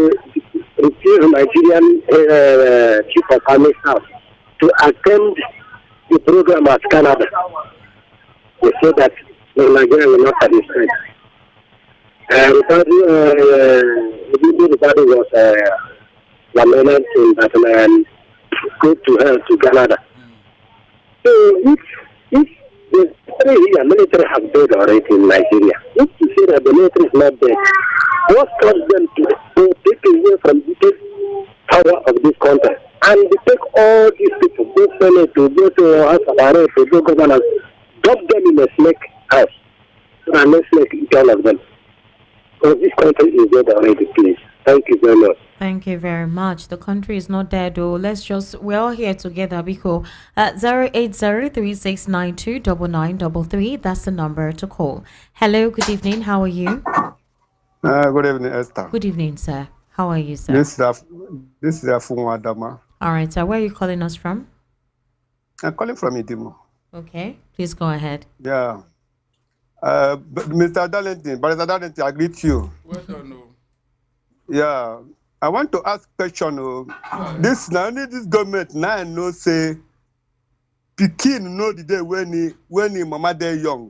E: refuse Nigerian chief of army staff to attend the program at Canada, they say that Nigeria will not satisfy. Everybody was lamenting that man go to hell to Canada. So if the military have died already in Nigeria, if you say that the military is not dead, what stops them to take away from the power of this country and they take all these people, go Senate, to go to House of Arrest, to go governors, drop them in a snake house, and let's make each all of them. So this country is dead already, please. Thank you very much.
A: Thank you very much. The country is not dead, though. We're all here together. Biko at 08036929933. That's the number to call. Hello, good evening. How are you?
F: Good evening, Esther.
A: Good evening, sir. How are you, sir?
F: This is Afunwa Adama.
A: All right, sir. Where are you calling us from?
F: I'm calling from Idimo.
A: Okay, please go ahead.
F: Yeah. Mr. Darlington, I greet you.
B: Well done, no.
F: Yeah. I want to ask question. This government now I know say Pikin know the day when he mama dey young.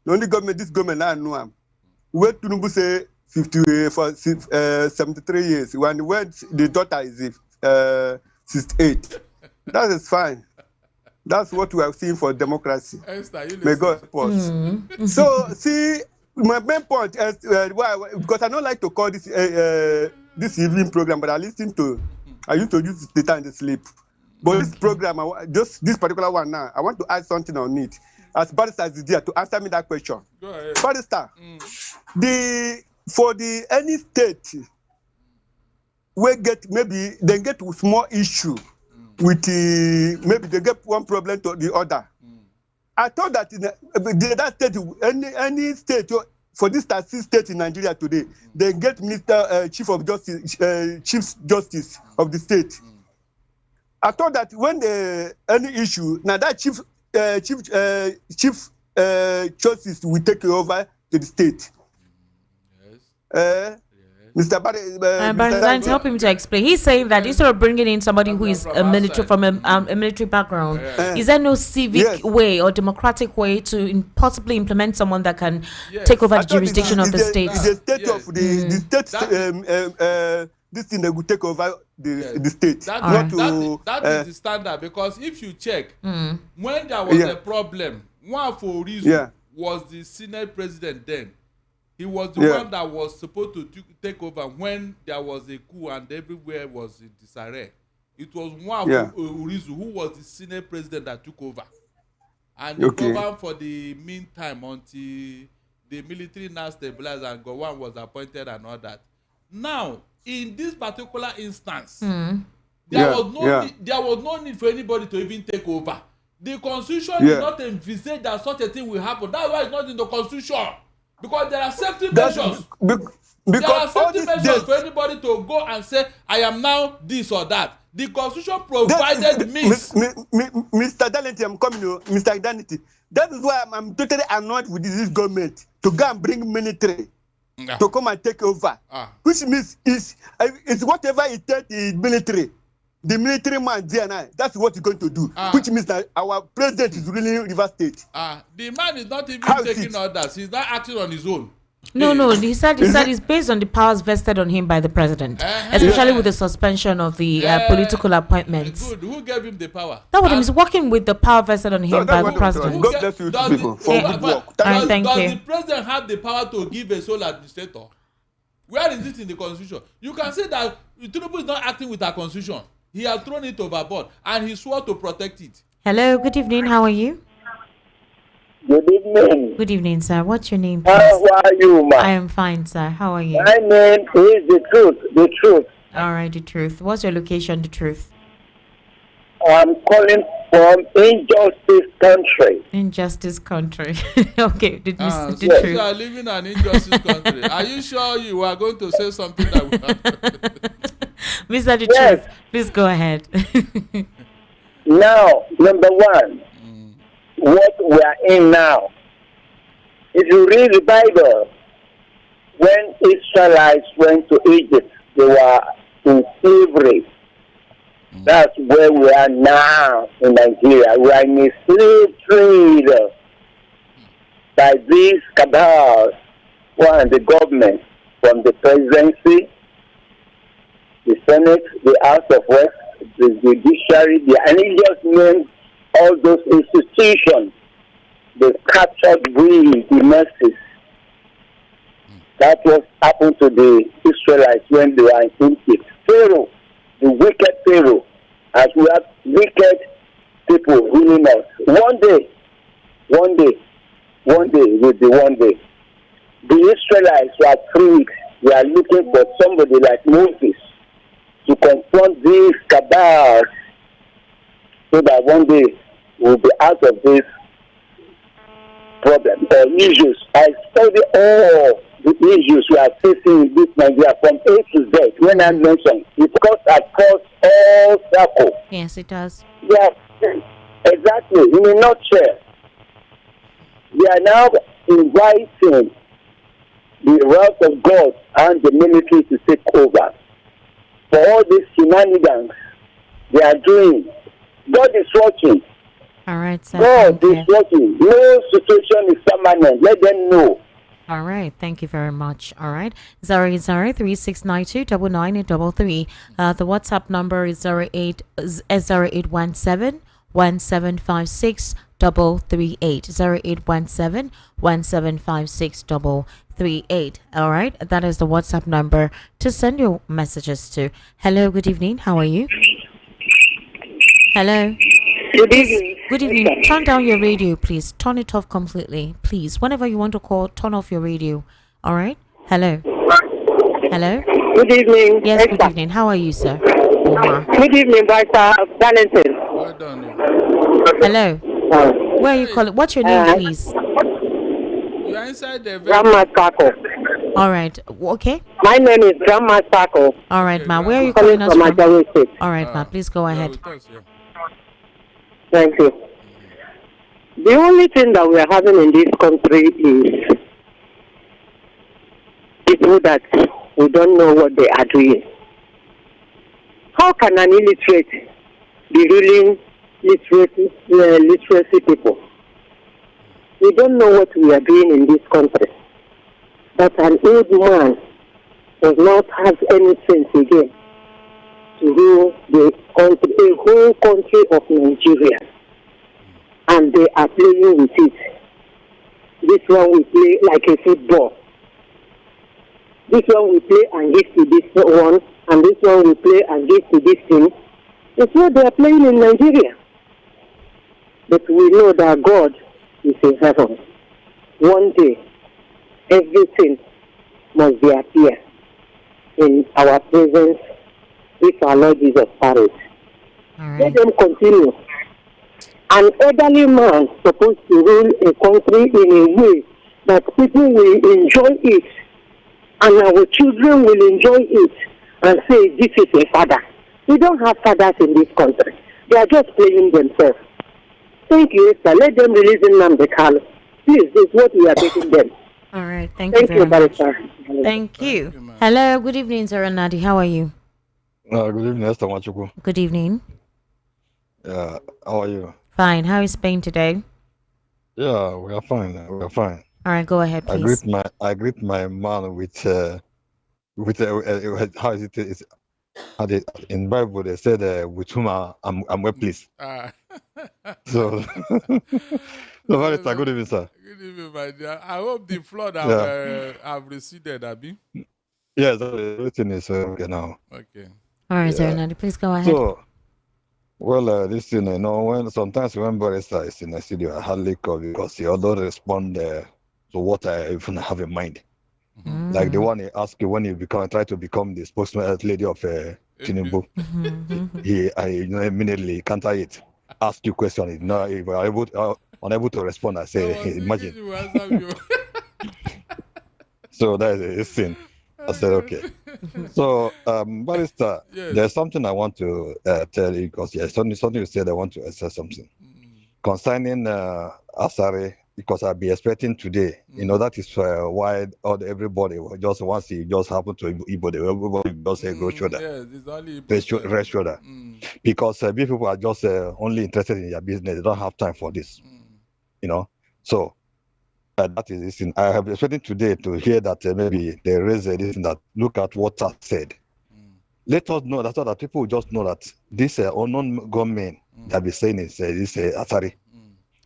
F: The only government, this government now I know him. Where Tinubu say 73 years when the daughter is 68. That is fine. That's what we are seeing for democracy.
B: Esther,
F: May God help us. So see. My main point is because I don't like to call this this evening program, but I used to use the time to sleep. But this program, just this particular one now, I want to add something on it. As Barrister is there to answer me that question.
B: Go ahead.
F: Barrister, for any state we get maybe they get small issue with maybe they get one problem to the other. I thought that in that state, any state for this state in Nigeria today, they get chief justice of the state. I thought that when any issue, now that chief justice will take over to the state.
B: Yes.
F: Mr. Barry,
A: Barrister, help him to explain. He's saying that instead of bringing in somebody who is a military from a military background, is there no civic way or democratic way to possibly implement someone that can take over the jurisdiction of the state?
F: The state of the state, this thing that will take over the state.
B: That is the standard, because if you check, when there was a problem, one for reason was the Senate president then. He was the one that was supposed to take over when there was a coup and everywhere was in disarray. It was one Urizu who was the Senate president that took over. And he governed for the meantime until the military now stabilized and Gowon was appointed and all that. Now, in this particular instance, there was no need for anybody to even take over. The constitution did not envisage that such a thing will happen. That's why it's not in the constitution. Because there are safety measures. There are safety measures for anybody to go and say, I am now this or that. The constitution provided means.
F: Mr. Danity, I'm coming to Mr. Danity. That is why I'm totally annoyed with this government to go and bring military to come and take over. Which means it's whatever it takes the military. The military man there now, that's what he's going to do. Which means that our president is ruling River State.
B: The man is not even taking orders. He's not acting on his own.
A: No. He said it's based on the powers vested on him by the president, especially with the suspension of the political appointments.
B: Good. Who gave him the power?
A: That's what he's working with the power vested on him by the president.
F: God bless you people for good work.
B: Does the president have the power to give a sole administrator? Where is it in the constitution? You can say that Tinubu is not acting with our constitution. He has thrown it overboard and he swore to protect it.
A: Hello, good evening. How are you?
E: Good evening.
A: Good evening, sir. What's your name, please?
E: How are you, ma?
A: I am fine, sir. How are you?
E: My name is the truth. The truth.
A: All right, the truth. What's your location, the truth?
E: I'm calling from Injustice Country.
A: Injustice Country. Okay, the
B: So
A: truth.
B: you are living in an injustice country. Are you sure you are going to say something that will happen?
A: Mr. The
E: Yes.
A: Truth, please go ahead.
E: Now, number one, what we are in now. If you read the Bible, when Israelites went to Egypt, they were in slavery. That's where we are now in Nigeria. We are in a slave trade by these cabals, one, the government, from the presidency, the Senate, the House of Reps, the judiciary, and he just named all those institutions. They captured the masses. That was happened to the Israelites when they were in Egypt. Pharaoh, the wicked Pharaoh, as we have wicked people ruling us. One day will be one day. The Israelites were freed. They are looking for somebody like Moses to confront these cabals so that one day we'll be out of this problem or issues. I study all the issues we are facing in this Nigeria from A to Z. When I mention it cuts across all circles.
A: Yes, it does.
E: Yeah, exactly. In a nutshell, we are now inviting the wrath of God and the military to take over for all these shenanigans they are doing. God is watching.
A: All right, sir.
E: God
A: Thank
E: is
A: you.
E: watching. No situation is permanent. Let them know.
A: All right, thank you very much. All right, 08036929933. The WhatsApp number is 0817 1756 338. 0817 1756 338. All right, that is the WhatsApp number to send your messages to. Hello, good evening. How are you? Hello.
E: Good evening.
A: Good evening. Turn down your radio, please. Turn it off completely, please. Whenever you want to call, turn off your radio. All right? Hello. Hello.
E: Good evening.
A: Yes, good evening. How are you, sir? Omar.
E: Good evening, Vice Valentine.
B: Well done.
A: Hello. Where are you calling? What's your name, please?
B: You are inside the
E: Grandma Sparkle.
A: All right. Okay.
E: My name is Grandma Sparkle.
A: All right, ma. Where are you
E: Calling
A: calling us
E: from
A: from?
E: Ajawi State.
A: All right, ma. Please go ahead.
E: Thank you. The only thing that we are having in this country is people that we don't know what they are doing. How can an illiterate be ruling literacy people? We don't know what we are doing in this country. But an old man does not have any sense again to rule the whole country of Nigeria. And they are playing with it. This one we play like a football. This one we play and give to this one, and this one we play and give to this thing. It's what they are playing in Nigeria. But we know that God is in heaven. One day, everything must be appear in our presence if our Lord Jesus tarries.
A: All right.
E: Let them continue. An elderly man supposed to rule a country in a way that people will enjoy it, and our children will enjoy it, and say, this is a father. We don't have fathers in this country. They are just playing themselves. Thank you, Esther. Let them release in Namdekal. Please, this is what we are taking them.
A: All right. Thank you very much.
E: Barrister.
A: Thank you. Hello. Good evening, Sarah Nadi. How are you?
G: Good evening, Esther Machuku.
A: Good evening.
G: Yeah, how are you?
A: Fine. How is Spain today?
G: Yeah, we are fine. We are fine.
A: All right. Go ahead, please.
G: I greet my man with how is it? In Bible they said with whom I'm well pleased. So, very good evening, sir.
B: Good evening, my dear. I hope the flood have receded, Abi.
G: Yes, everything is okay now.
B: Okay.
A: All right, sir, Nadi, please go ahead.
G: So, well, this thing, when sometimes when barrister is in a studio, I hardly call because he don't respond to what I even have in mind. Like the one he asked you when you try to become the spokesman lady of Tinubu. I immediately counter it, ask you question. If you are unable to respond, I say, imagine. So that is a thing. I said, okay. So, barrister, there's something I want to tell you because there's something you said I want to say something concerning Asare. Because I'll be expecting today, that is why everybody just once it just happened to Igbo, everybody just say go shoulder.
B: Yes, it's only
G: red shoulder. Because people are just only interested in their business. They don't have time for this. So that is this thing. I have been expecting today to hear that maybe they raise this thing that look at what I said. Let us know that other people just know that this unknown gunmen that be saying is this Asari.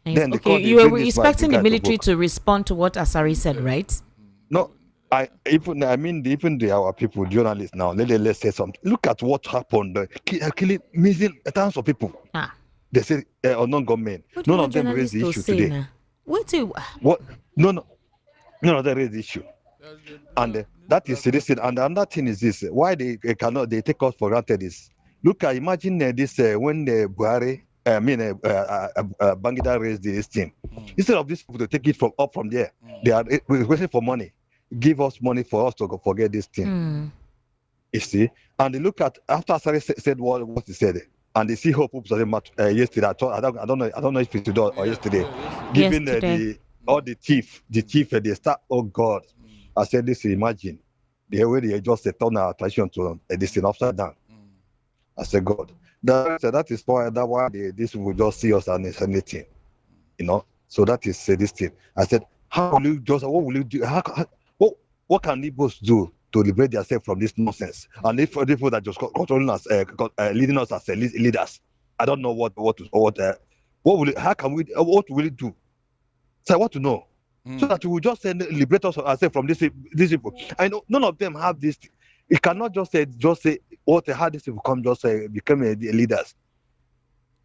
A: Then you were expecting the military to respond to what Asari said, right?
G: No, our people, journalists now, let's say something. Look at what happened, killing missing thousands of people. They say unknown gunmen. None of them raised the issue today.
A: What?
G: None of them raised the issue. And that is this thing. And another thing is this: why they take us for granted is imagine this when the Buhari. Bangida raised this thing. Instead of these people to take it from there, they are waiting for money. Give us money for us to forget this thing. You see, and they look at after Asari said what he said, and they see hope yesterday. I don't know if it's today or yesterday. Giving the thief, they start. Oh God, I said this. Imagine the way they just turn our attention to this thing upside down. I said God. That is why this will just see us as anything, So that is this thing. I said, what will you do? What can Igbos do to liberate themselves from this nonsense? And if people that just controlling us, leading us as leaders, I don't know what will it do? So I want to know, so that we will just liberate ourselves from these people. I know none of them have this. You cannot just say how these people come become leaders.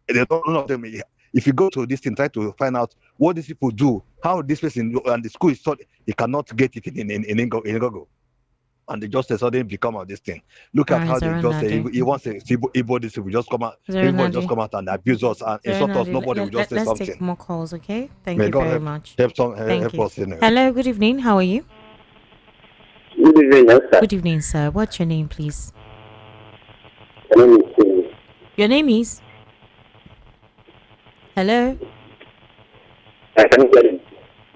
G: None of them. If you go to this thing, try to find out what these people do, how this person and the school is taught, you cannot get it in Google. And they just suddenly become of this thing. Look at how they just say he wants to see this people just come out, everybody just come out and abuse us and insult us. Nobody will just say something.
A: Let's take more calls, okay? Thank you very much.
G: Help us.
A: Hello, good evening. How are you?
E: Good evening, sir.
A: Good evening, sir. What's your name, please?
E: My name is
A: Your name is? Hello?
E: I can get it.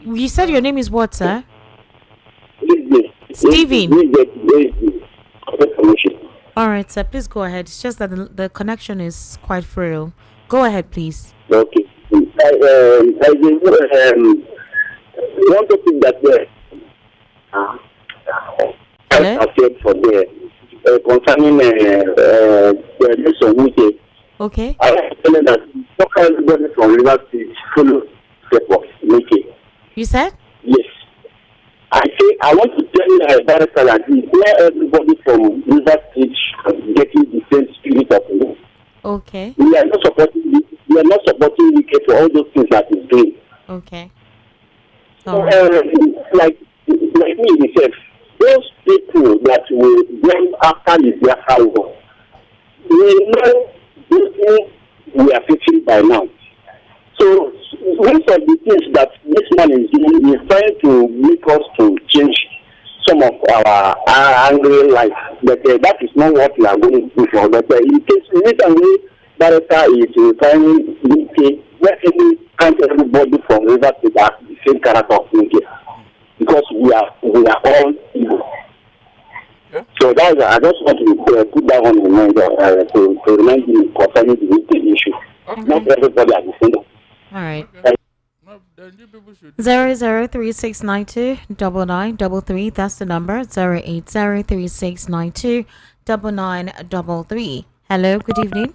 A: You said your name is what, sir?
E: Stephen.
A: All right, sir. Please go ahead. It's just that the connection is quite frail. Go ahead, please.
E: Okay. One topic that for there concerning the election meeting.
A: Okay.
E: I want to tell you that everybody from River State follow the meeting.
A: You said?
E: Yes. I want to tell you that where everybody from River State getting the same spirit of law.
A: Okay.
E: We are not supporting UK for all those things that he's doing.
A: Okay.
E: So, like me myself, those people that will go after the house, we know those things we are fixing by now. So most of the things that this man is doing is trying to make us to change some of our angry life. But that is not what we are going to do for. But in case recently, Barrister is requiring UK, where everybody from River State has the same character of UK. Because we are all evil. Yeah. So I just want to put that on in mind to remind you concerning the UK issue. Okay. Not everybody at the same time.
A: All right. Okay. 0036929933. That's the number. 08036929933. Hello. Good evening.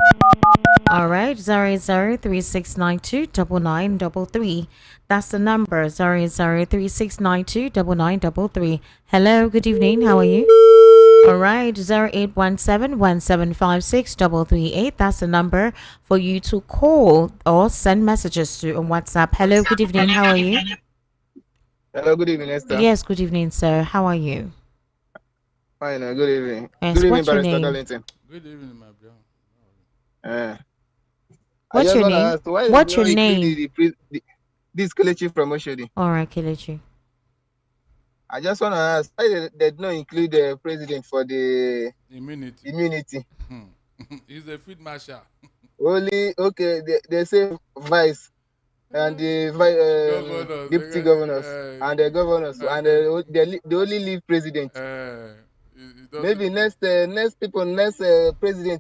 A: All right. 0036929933. That's the number. 0036929933. Hello. Good evening. How are you? All right, 0817-1756-338. That's the number for you to call or send messages to on WhatsApp. Hello, good evening. How are you?
H: Hello, good evening, Esther.
A: Yes, good evening, sir. How are you?
H: Fine, good evening.
A: Yes,
H: good evening,
A: what's your
H: Barrister
A: name?
H: Darlington.
B: Good evening, my brother.
A: What's your name? What's your name?
H: This Kelechi from Oshodi.
A: All right, Kelechi.
H: I just want to ask why they did not include the president for the
B: immunity. He's a field marshal.
H: Only they say vice and the deputy governors and the governors and they only leave president. Maybe next president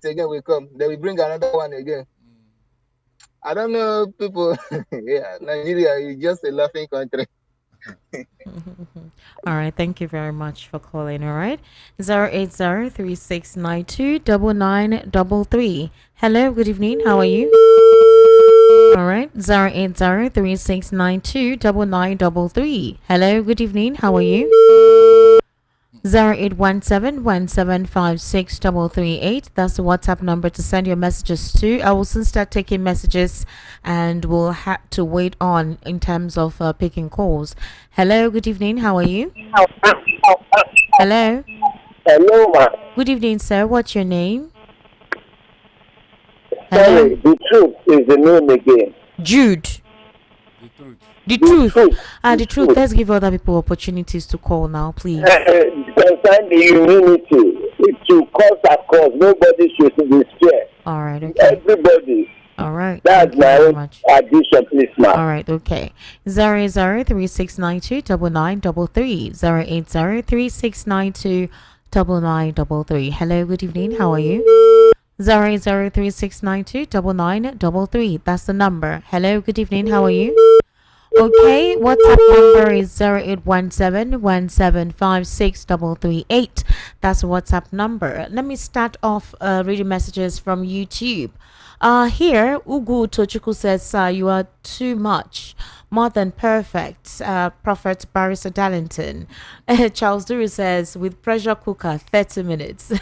H: again will come. They will bring another one again. I don't know, people. Yeah, Nigeria is just a laughing country.
A: All right, thank you very much for calling. All right, 080-3692-9933. Hello, good evening. How are you? All right, 080-3692-9933. Hello, good evening. How are you? 0817-1756-338. That's the WhatsApp number to send your messages to. I will soon start taking messages and we'll have to wait on in terms of picking calls. Hello, good evening. How are you? Hello.
E: Hello, ma.
A: Good evening, sir. What's your name?
E: Sorry, the truth is the name again.
A: Jude. The truth. The truth. Let's give other people opportunities to call now, please.
E: Concern the immunity. It should cause a cause. Nobody should be scared.
A: All right. Okay.
E: Everybody.
A: All right.
E: That's my own addition, please, ma'am.
A: All right. Okay. 080-3692-9933. 080-3692-9933. Hello. Good evening. How are you? 080-3692-9933. That's the number. Hello. Good evening. How are you? Okay, WhatsApp number is 0817-1756-338. That's the WhatsApp number. Let me start off reading messages from YouTube. Here, Ugu Tochuku says, you are too much, more than perfect. Prophet Barrister Darlington. Charles Duru says, with pressure cooker, 30 minutes.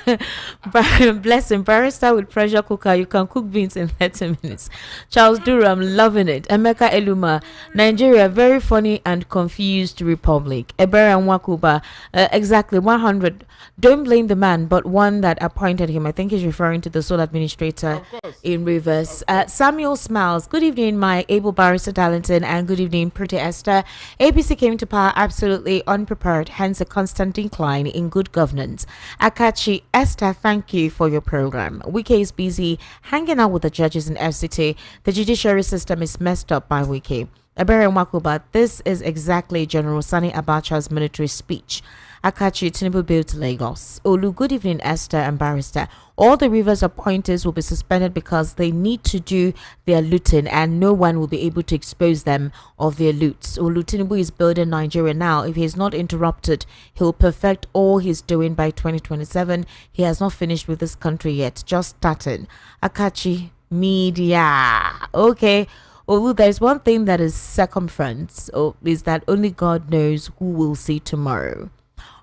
A: Bless him, Barrister with pressure cooker, you can cook beans in 30 minutes. Charles Duru, I'm loving it. Emeka Eluma, Nigeria, very funny and confused republic. Ebere Nwakuba, exactly 100. Don't blame the man, but one that appointed him. I think he's referring to the sole administrator in Rivers. Samuel Smiles, good evening, my able Barrister Darlington, and good evening, Pretty Esther. APC came to power absolutely unprepared, hence a constant decline in good governance. Akachi, Esther, thank you for your program. Wike is busy hanging out with the judges in FCT. The judiciary system is messed up by Wike. Ebere Makuba, this is exactly General Sani Abacha's military speech. Akachi, Tinubu built Lagos. Olu, good evening, Esther and Barrister. All the Rivers appointees will be suspended because they need to do their looting and no one will be able to expose them of their loots. Olu, Tinubu is building Nigeria now. If he is not interrupted, he'll perfect all he's doing by 2027. He has not finished with this country yet, just starting. Akachi, media. Okay. Olu, there's one thing that is circumference, is that only God knows who will see tomorrow.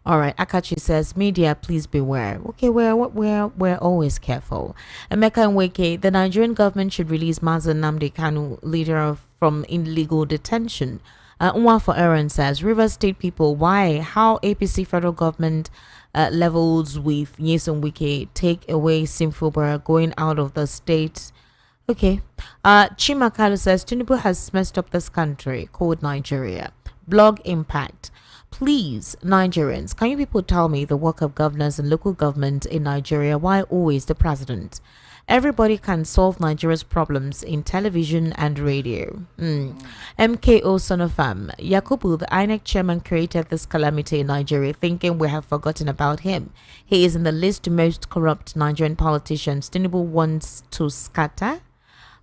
A: All right, Akachi says, media, please beware. Okay, we're always careful. Emeka Nweke, the Nigerian government should release Mazen Nnamdi Kanu, leader from illegal detention. Nwa for Aaron says, Rivers State people, why? How APC federal government levels with Nyesom Wike take away sinful Borough going out of the state? Okay. Chimakalu says, Tinubu has messed up this country called Nigeria. Blog Impact. Please, Nigerians, can you people tell me the work of governors and local government in Nigeria? Why always the president? Everybody can solve Nigeria's problems in television and radio. MKO Sonofam. Yakubu, the INEC chairman, created this calamity in Nigeria, thinking we have forgotten about him. He is in the list of most corrupt Nigerian politicians. Tinubu wants to scatter.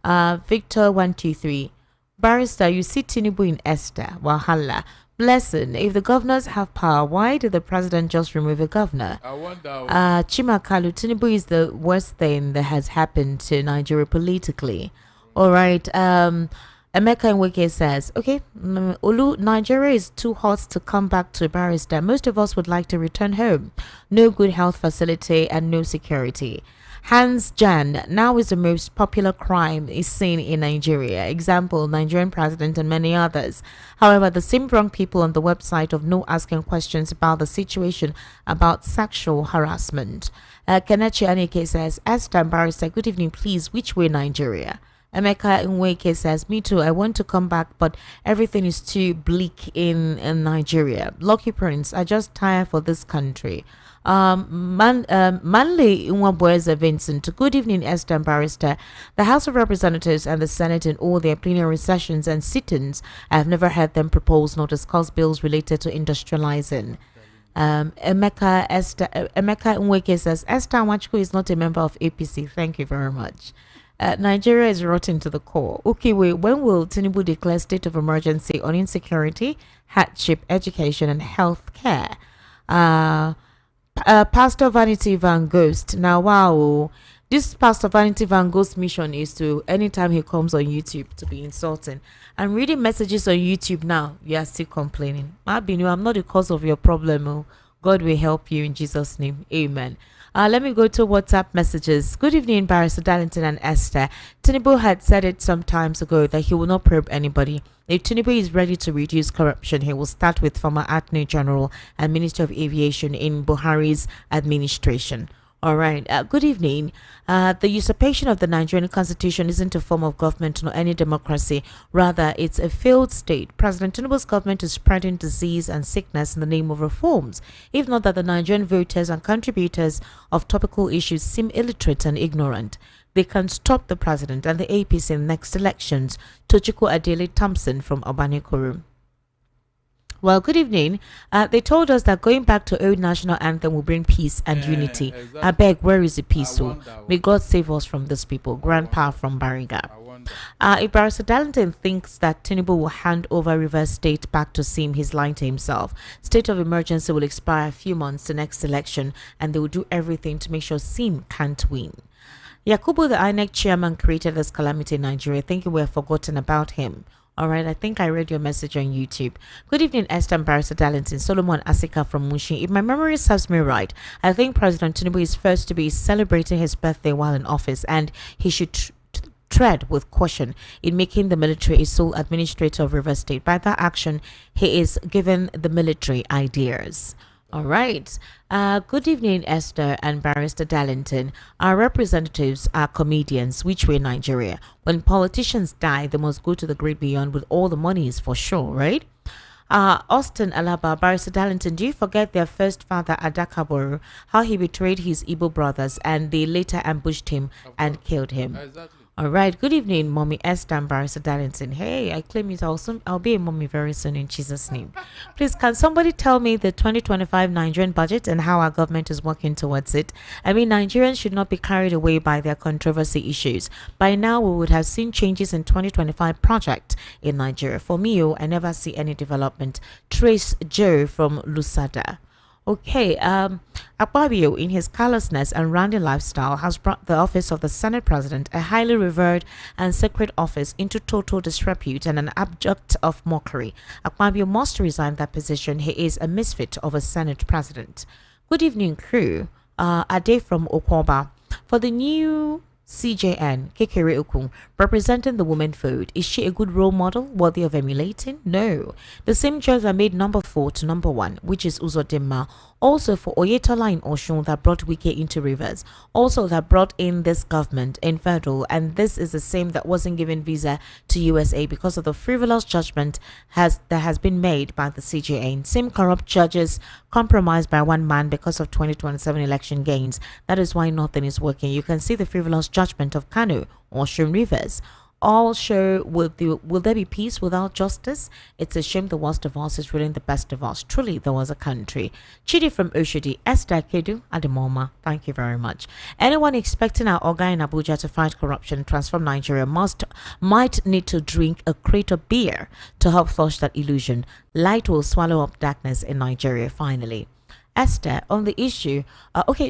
A: Victor 123. Barrister, you see Tinubu in Esther. Wahala. Blessing, if the governors have power, why did the president just remove a governor?
B: I wonder.
A: Chimakalu, Tinubu is the worst thing that has happened to Nigeria politically. All right. Emeka Nweke says, okay, Olu, Nigeria is too hot to come back to Barrister. Most of us would like to return home. No good health facility and no security. Hans Jan, now is the most popular crime is seen in Nigeria. Example, Nigerian president and many others. However, the same wrong people on the website of no asking questions about the situation about sexual harassment. Kenechi Anike says, Esther Barrister, good evening, please. Which way Nigeria? Emeka Nweke says, me too, I want to come back, but everything is too bleak in Nigeria. Lucky Prince, I just tired for this country. Manley Nwabweze Vincent, good evening, Esther and Barrister. The House of Representatives and the Senate in all their plenary sessions and sit-ins, I have never heard them propose nor discuss bills related to industrializing. Emeka Nweke says, Esther Nwachukwu is not a member of APC. Thank you very much. Nigeria is rotten to the core. Okay, wait, when will Tinubu declare state of emergency on insecurity, hardship, education, and health care? Pastor Vanity Van Ghost. Now, wow, this Pastor Vanity Van Ghost mission is to, anytime he comes on YouTube, to be insulting. I'm reading messages on YouTube now. You are still complaining. Mabinu, I'm not the cause of your problem. Oh. God will help you in Jesus' name. Amen. Let me go to WhatsApp messages. Good evening, Barrister Darlington and Esther. Tinubu had said it some times ago that he will not probe anybody. If Tinubu is ready to reduce corruption, he will start with former Attorney General and Minister of Aviation in Buhari's administration. All right. Good evening. The usurpation of the Nigerian constitution isn't a form of government nor any democracy. Rather, it's a failed state. President Tinubu's government is spreading disease and sickness in the name of reforms. If not that the Nigerian voters and contributors of topical issues seem illiterate and ignorant. They can stop the president and the APC in the next elections. Tochiko Adele Thompson from Obanekuru. Well, good evening. They told us that going back to old national anthem will bring peace and unity. Exactly. I beg, where is the peace? May God save us from these people. Grandpa from Bariga. If Barrister Darlington thinks that Tinubu will hand over Rivers State back to Sim, he's lying to himself. State of emergency will expire a few months to next election, and they will do everything to make sure Sim can't win. Yakubu, the INEC chairman, created this calamity in Nigeria, thinking we have forgotten about him. All right, I think I read your message on YouTube. Good evening, Esther and Barrister Darlington. Solomon Asika from Mushin. If my memory serves me right, I think President Tinubu is first to be celebrating his birthday while in office, and he should tread with caution in making the military a sole administrator of River State. By that action, he is giving the military ideas. All right. Good evening, Esther and Barrister Darlington. Our representatives are comedians, which way Nigeria. When politicians die, they must go to the great beyond with all the monies for sure, right? Austin Alaba, Barrister Darlington, do you forget their first father, Adakaboru, how he betrayed his Igbo brothers and they later ambushed him and killed him? Exactly. All right. Good evening, Mommy Esther and Barrister Darlington. Hey, I claim it also. I'll be a mommy very soon in Jesus' name. Please, can somebody tell me the 2025 Nigerian budget and how our government is working towards it? I mean, Nigerians should not be carried away by their controversy issues. By now, we would have seen changes in 2025 project in Nigeria. For me, I never see any development. Trace Joe from Lusada. Okay, Akpabio, in his callousness and randy lifestyle, has brought the office of the Senate President, a highly revered and sacred office, into total disrepute and an object of mockery. Akpabio must resign that position. He is a misfit of a Senate President. Good evening, crew. Ade from Okwoba. For the new CJN, Kekere Okun, representing the woman vote, is she a good role model worthy of emulating? No. The same choice are made number 4 to number 1, which is Uzodinma. Also for Oyetola in Oshun that brought Wike into Rivers. Also that brought in this government in federal, and this is the same that wasn't given visa to USA because of the frivolous judgment that has been made by the CJN. Same corrupt judges compromised by one man because of 2027 election gains. That is why nothing is working. You can see the frivolous judgment of Kano, Oshun Rivers. All show will there be peace without justice? It's a shame the worst of us is ruling the best of us. Truly, there was a country. Chidi from Oshodi, Esther Kedu Ademoma. Thank you very much. Anyone expecting our Oga in Abuja to fight corruption and transform Nigeria might need to drink a crate of beer to help flush that illusion. Light will swallow up darkness in Nigeria finally. Esther, on the issue,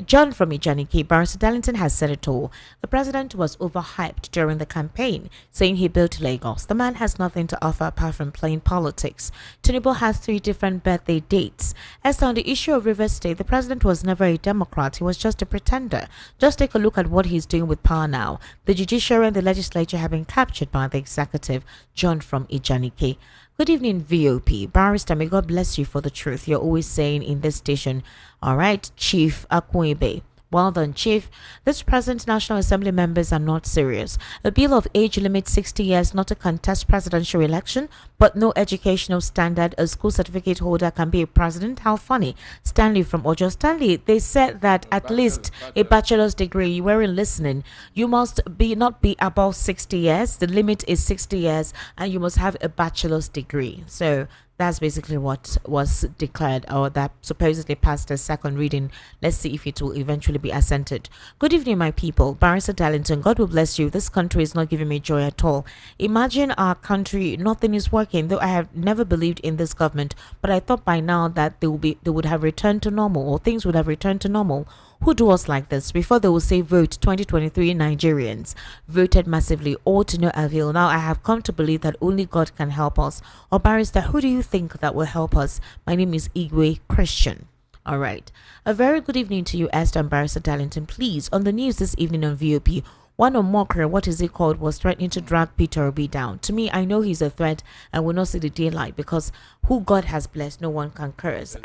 A: John from Ijaniki, Barrister Darlington has said it all. The president was overhyped during the campaign, saying he built Lagos. The man has nothing to offer apart from playing politics. Tinubu has 3 different birthday dates. Esther, on the issue of Rivers State, the president was never a Democrat. He was just a pretender. Just take a look at what he's doing with power now. The judiciary and the legislature have been captured by the executive. John from Ijaniki. Good evening, VOP. Barrister, may God bless you for the truth you're always saying in this station. All right, Chief Akpoti. Well done, Chief. This present National Assembly members are not serious. A bill of age limit 60 years not to contest presidential election, but no educational standard. A school certificate holder can be a president. How funny. Stanley from Ojo. Stanley, they said that at least a bachelor's degree, you weren't listening. You must not be above 60 years. The limit is 60 years, and you must have a bachelor's degree. So that's basically what was declared, or that supposedly passed a second reading. Let's see if it will eventually be assented. Good evening, my people. Barrister Darlington, God will bless you. This country is not giving me joy at all. Imagine our country, nothing is working. Though I have never believed in this government, but I thought by now that they would have returned to normal, or things would have returned to normal. Who do us like this? Before they will say vote, 2023 Nigerians voted massively, all to no avail. Now I have come to believe that only God can help us. Or Barrister, who do you think that will help us? My name is Igwe Christian. All right. A very good evening to you, Esther and Barrister Darlington. Please, on the news this evening on VOP, one of Mokre, what is it called, was threatening to drag Peter Obi down. To me, I know he's a threat and will not see the daylight, because who God has blessed, no one can curse.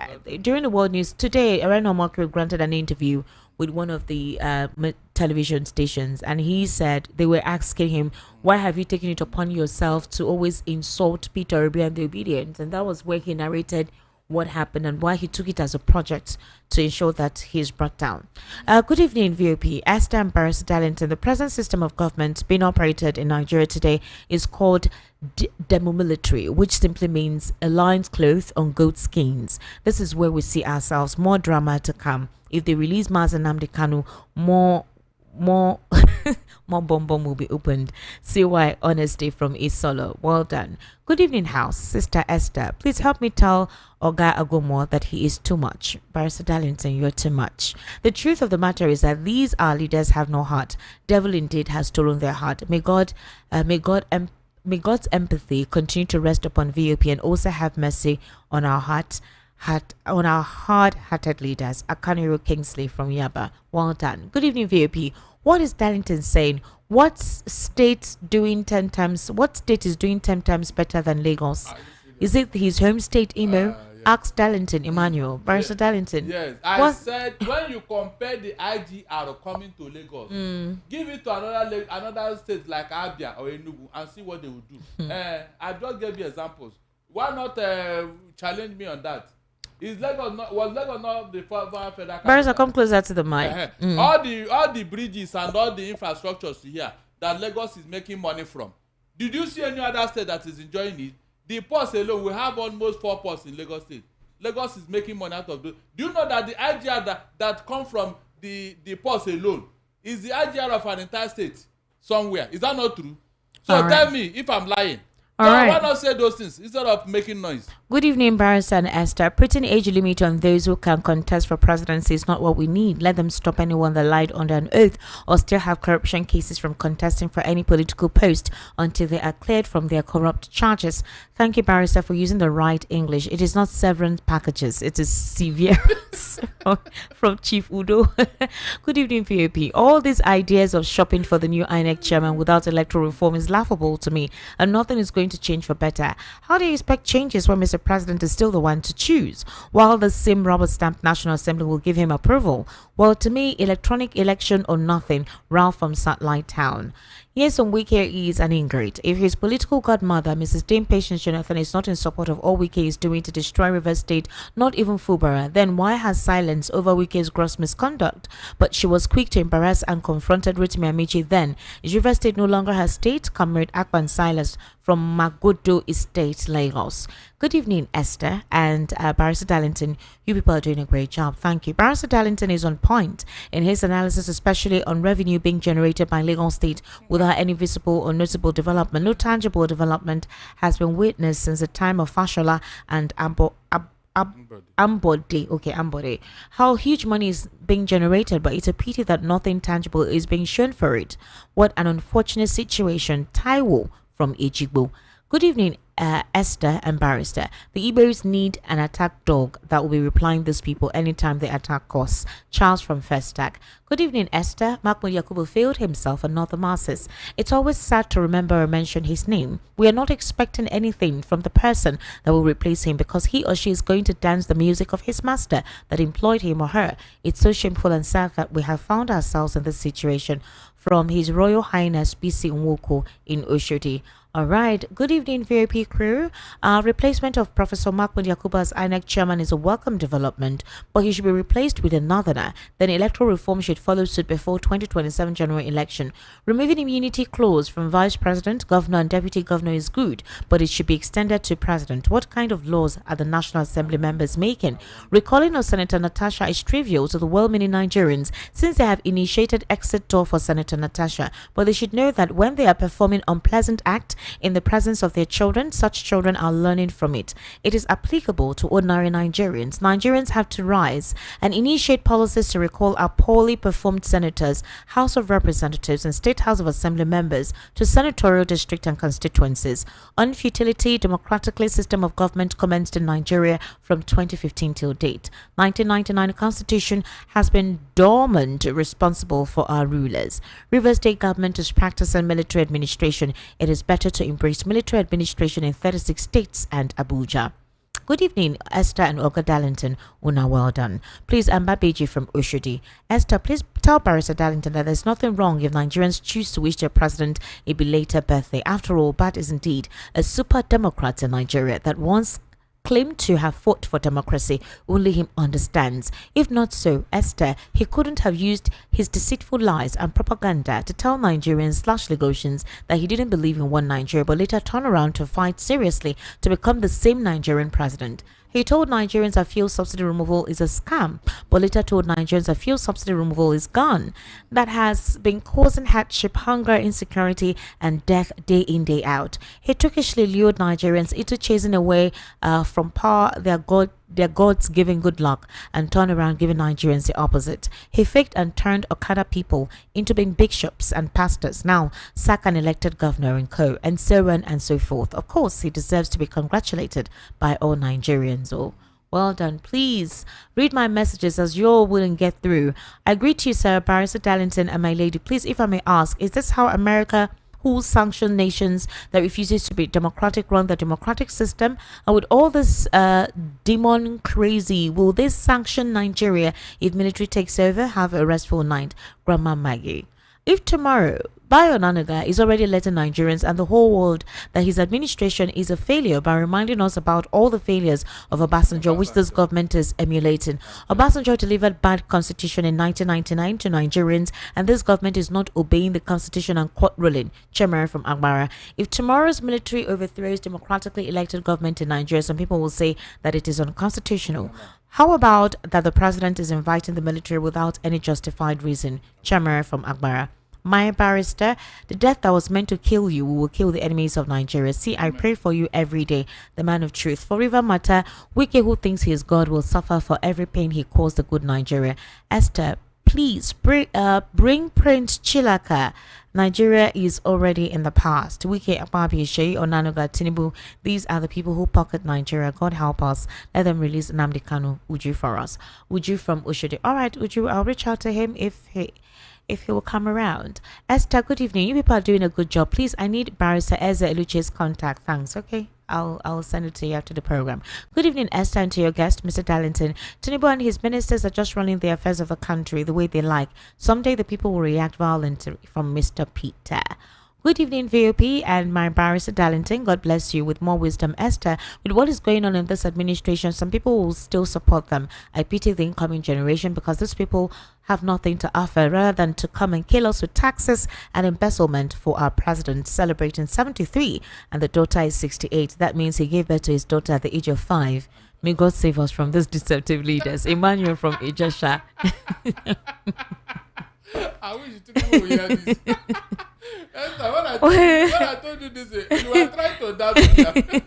A: During the world news today, Areno Mokre granted an interview with one of the television stations, and he said they were asking him, why have you taken it upon yourself to always insult Peter Obi and the Obedience? And that was where he narrated what happened and why he took it as a project to ensure that he is brought down. Good evening, VOP. Esther and Barrister Darlington. The present system of government being operated in Nigeria today is called demomilitary, which simply means a lion's cloth on goat skins. This is where we see ourselves. More drama to come. If they release Mazen Nnamdi Kanu, more more bomb will be opened. CY Honesty from Isolo. Well done. Good evening, House. Sister Esther, please help me tell Oga Agomo that he is too much. Barrister Darlington, you're too much. The truth of the matter is that these our leaders have no heart. Devil indeed has stolen their heart. May God's empathy continue to rest upon VOP, and also have mercy on our hard-hearted leaders. Akaniro Kingsley from Yaba. Well done. Good evening, VOP. What is Darlington saying? What state is doing 10 times better than Lagos? Is it his home state, Imo? Yes. Ask Darlington, Emmanuel. Barrister Darlington.
B: Yes, I said when you compare the IGR coming to Lagos, give it to another state like Abia or Enugu and see what they will do. I just gave you examples. Why not challenge me on that? Was Lagos not the federal capital?
A: Barrister, come closer to the mic.
B: All the bridges and all the infrastructures here that Lagos is making money from. Did you see any other state that is enjoying it? The ports alone, we have almost 4 ports in Lagos State. Lagos is making money out of those. Do you know that the IGR that come from the ports alone is the IGR of an entire state somewhere? Is that not true? So tell me if I'm lying. Why not say those things instead of making noise?
A: Good evening, Barrister and Esther. Putting age limit on those who can contest for presidency is not what we need. Let them stop anyone that lied under an oath or still have corruption cases from contesting for any political post until they are cleared from their corrupt charges. Thank you, Barrister, for using the right English. It is not severance packages. It is severance from Chief Udo. Good evening, VOP. All these ideas of shopping for the new INEC chairman without electoral reform is laughable to me, and nothing is going to change for better. How do you expect changes when Mr. President is still the one to choose, while the same rubber stamp National Assembly will give him approval? Well, to me, electronic election or nothing. Ralph from Satellite Town. Yes, on Wike is an ingrate. If his political godmother, Mrs. Dame Patience Jonathan, is not in support of all Wike is doing to destroy River State, not even Fubara, then why has silence over Wike's gross misconduct? But she was quick to embarrass and confronted Rotimi Amici then. Is River State no longer her state? Comrade Akpan Silas from Magodo Estate, Lagos. Good evening, Esther and Barrister Darlington. You people are doing a great job. Thank you. Barrister Darlington is on point in his analysis, especially on revenue being generated by Lagos State without any visible or notable development. No tangible development has been witnessed since the time of Fashola and Ambode. Okay, Ambode. How huge money is being generated, but it's a pity that nothing tangible is being shown for it. What an unfortunate situation. Taiwo from Ejigbo. Good evening, Esther and Barrister. The Igbos need an attack dog that will be replying these people anytime they attack us. Charles from First Stack. Good evening, Esther. Mahmoud Yakubu failed himself and not the masses. It's always sad to remember or mention his name. We are not expecting anything from the person that will replace him because he or she is going to dance the music of his master that employed him or her. It's so shameful and sad that we have found ourselves in this situation. From His Royal Highness B.C. Nwoko in Oshodi. All right. Good evening, VIP crew. Replacement of Professor Mahmoud Yakubu as INEC chairman is a welcome development, but he should be replaced with another. Then electoral reform should follow suit before 2027 general election. Removing immunity clause from vice president, governor, and deputy governor is good, but it should be extended to president. What kind of laws are the National Assembly members making? Recalling of Senator Natasha is trivial to the well-meaning Nigerians since they have initiated exit door for Senator Natasha, but they should know that when they are performing unpleasant act in the presence of their children, such children are learning from it. It is applicable to ordinary Nigerians. Nigerians have to rise and initiate policies to recall our poorly performed senators, House of Representatives, and State House of Assembly members to senatorial district and constituencies. Unfutility democratically system of government commenced in Nigeria from 2015 till date. 1999 Constitution has been dormant, responsible for our rulers. River State government is practicing military administration. It is better to embrace military administration in 36 states and Abuja. Good evening, Esther and Olga Darlington. Una, well done. Please, Mbabeji from Oshodi. Esther, please tell Barrister Darlington that there's nothing wrong if Nigerians choose to wish their president a belated birthday. After all, Bat is indeed a super democrat in Nigeria that once claimed to have fought for democracy. Only him understands. If not so, Esther, he couldn't have used his deceitful lies and propaganda to tell Nigerians / Lagosians that he didn't believe in one Nigeria, but later turn around to fight seriously to become the same Nigerian president. He told Nigerians that fuel subsidy removal is a scam, but later told Nigerians that fuel subsidy removal is gone. That has been causing hardship, hunger, insecurity, and death day in, day out. He tookishly lured Nigerians into chasing away from power their gods giving good luck and turn around giving Nigerians the opposite. He faked and turned Okada people into being bishops and pastors. Now, sack an elected governor and co, and so on and so forth. Of course, he deserves to be congratulated by all Nigerians. Oh, well done. Please read my messages as you all wouldn't get through. I greet you, Sir Barrister Darlington, and my lady. Please, if I may ask, is this how America who sanction nations that refuses to be democratic run the democratic system? And with all this demon crazy, will this sanction Nigeria if military takes over? Have a restful night, Grandma Maggie. If tomorrow Bayo Nanaga is already letting Nigerians and the whole world that his administration is a failure by reminding us about all the failures of Obasanjo, which this government is emulating. Obasanjo delivered bad constitution in 1999 to Nigerians, and this government is not obeying the constitution and court ruling. Chemere from Agbara. If tomorrow's military overthrows democratically elected government in Nigeria, some people will say that it is unconstitutional. How about that the president is inviting the military without any justified reason? Chemere from Agbara. My barrister, the death that was meant to kill you will kill the enemies of Nigeria. See, I pray for you every day, the man of truth. For River Matter, Wike, who thinks he is God, will suffer for every pain he caused the good Nigeria. Esther, please bring Prince Chilaka. Nigeria is already in the past. Wike, Akpabi, Shei, Onanuga, Tinubu, these are the people who pocket Nigeria. God help us. Let them release Nnamdi Kanu, Uju, for us. Uju from Ushodi. All right, Uju, I'll reach out to him if he will come around. Esther, good evening. You people are doing a good job. Please, I need Barrister Eze Eluche's contact. Thanks. Okay, I'll send it to you after the program. Good evening, Esther, and to your guest, Mr. Darlington. Tinubu and his ministers are just running the affairs of the country the way they like. Someday the people will react violently. From Mr. Peter. Good evening, VOP and my Barrister Darlington. God bless you with more wisdom. Esther, with what is going on in this administration, some people will still support them. I pity the incoming generation because these people have nothing to offer rather than to come and kill us with taxes and embezzlement for our president celebrating 73 and the daughter is 68. That means he gave birth to his daughter at the age of 5. May God save us from these deceptive leaders. Emmanuel from Ijesha.
B: I wish you would hear this. Esther, when I told you this, you were trying to doubt me.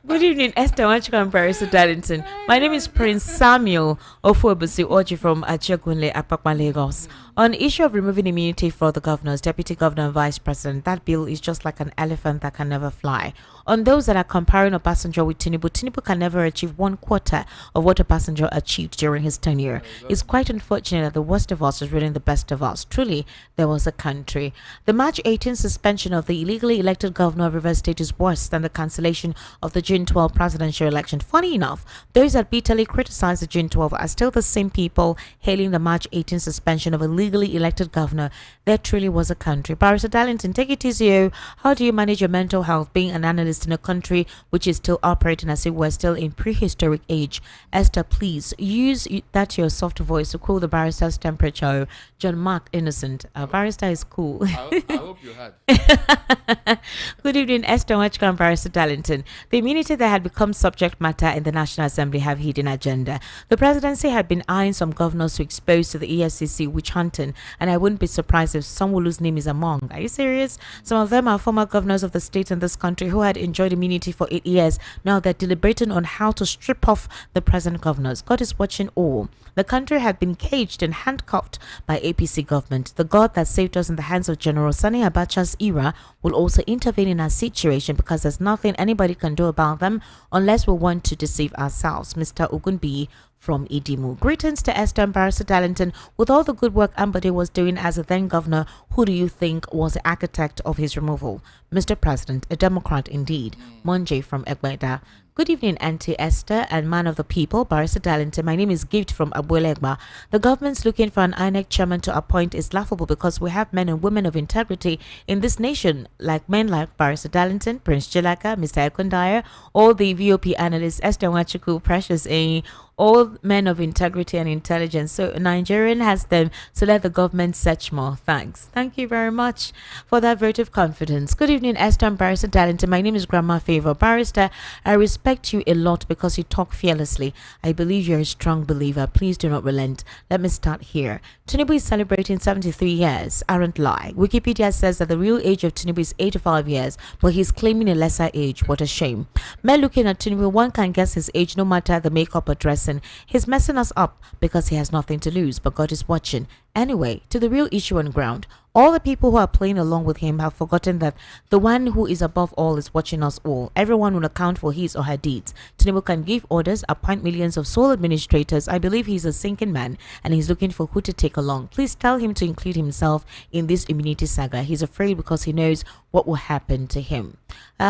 A: Good evening, Esther Wachika and Barrister Darlington. My name is Prince Samuel Ofuobusi Oji from Ajegunle, Apapa, Lagos. On the issue of removing immunity for the governors, deputy governor and vice president, that bill is just like an elephant that can never fly. On those that are comparing Obasanjo with Tinubu, Tinubu can never achieve 1/4 of what Obasanjo achieved during his tenure. It's quite unfortunate that the worst of us is ruining the best of us. Truly, there was a country. The March 18 suspension of the illegally elected governor of Rivers State is worse than the cancellation of the June 12 presidential election. Funny enough, those that bitterly criticize the June 12 are still the same people hailing the March 18 suspension of a legally elected governor. There truly was a country. Barrister Darlington, take it easy. How do you manage your mental health being an analyst in a country which is still operating as if we're still in prehistoric age? Esther, please use that your soft voice to cool the barrister's temperature. John Mark Innocent. Barrister is cool.
B: I hope you had.
A: Good evening, Esther Wachka and Barrister Darlington. The immunity that had become subject matter in the National Assembly have hidden agenda. The presidency had been eyeing some governors to expose to the EFCC witch hunting, and I wouldn't be surprised if someone whose name is among. Are you serious? Some of them are former governors of the state in this country who had enjoyed immunity for 8 years. Now they're deliberating on how to strip off the present governors. God is watching all. The country had been caged and handcuffed by APC government. The God that saved us in the hands of General Sani Abacha's era will also intervene in our situation, because there's nothing anybody can do about them unless we want to deceive ourselves. Mr. Ogunbi from Idimu. Greetings to Esther and Barrister Darlington. With all the good work Ambode was doing as a then governor, who do you think was the architect of his removal? Mr. President, a Democrat indeed. Monje from Egbeda. Good evening, Auntie Esther and man of the people, Barrister Darlington. My name is Gift from Abuelegba. The government's looking for an INEC chairman to appoint is laughable, because we have men and women of integrity in this nation, like men like Barrister Darlington, Prince Chilaka, Mr. Ekundaya, all the VOP analysts, Esther Wachuku, Precious A, all men of integrity and intelligence. So Nigerian has them, so let the government search more. Thanks. Thank you very much for that vote of confidence. Good evening, Esther and Barrister Darlington. My name is Grandma Favor. Barrister, I respect you a lot because you talk fearlessly. I believe you're a strong believer. Please do not relent. Let me start here. Tinubu is celebrating 73 years. Aren't lie. Wikipedia says that the real age of Tinubu is 85 years, but he's claiming a lesser age. What a shame. Men looking at Tinubu, one can guess his age no matter the makeup or dressing. He's messing us up because he has nothing to lose, but God is watching. Anyway, to the real issue on ground. All the people who are playing along with him have forgotten that the one who is above all is watching us all. Everyone will account for his or her deeds. Tinubu can give orders, appoint millions of sole administrators. I believe he's a sinking man and he's looking for who to take along. Please tell him to include himself in this immunity saga. He's afraid because he knows what will happen to him.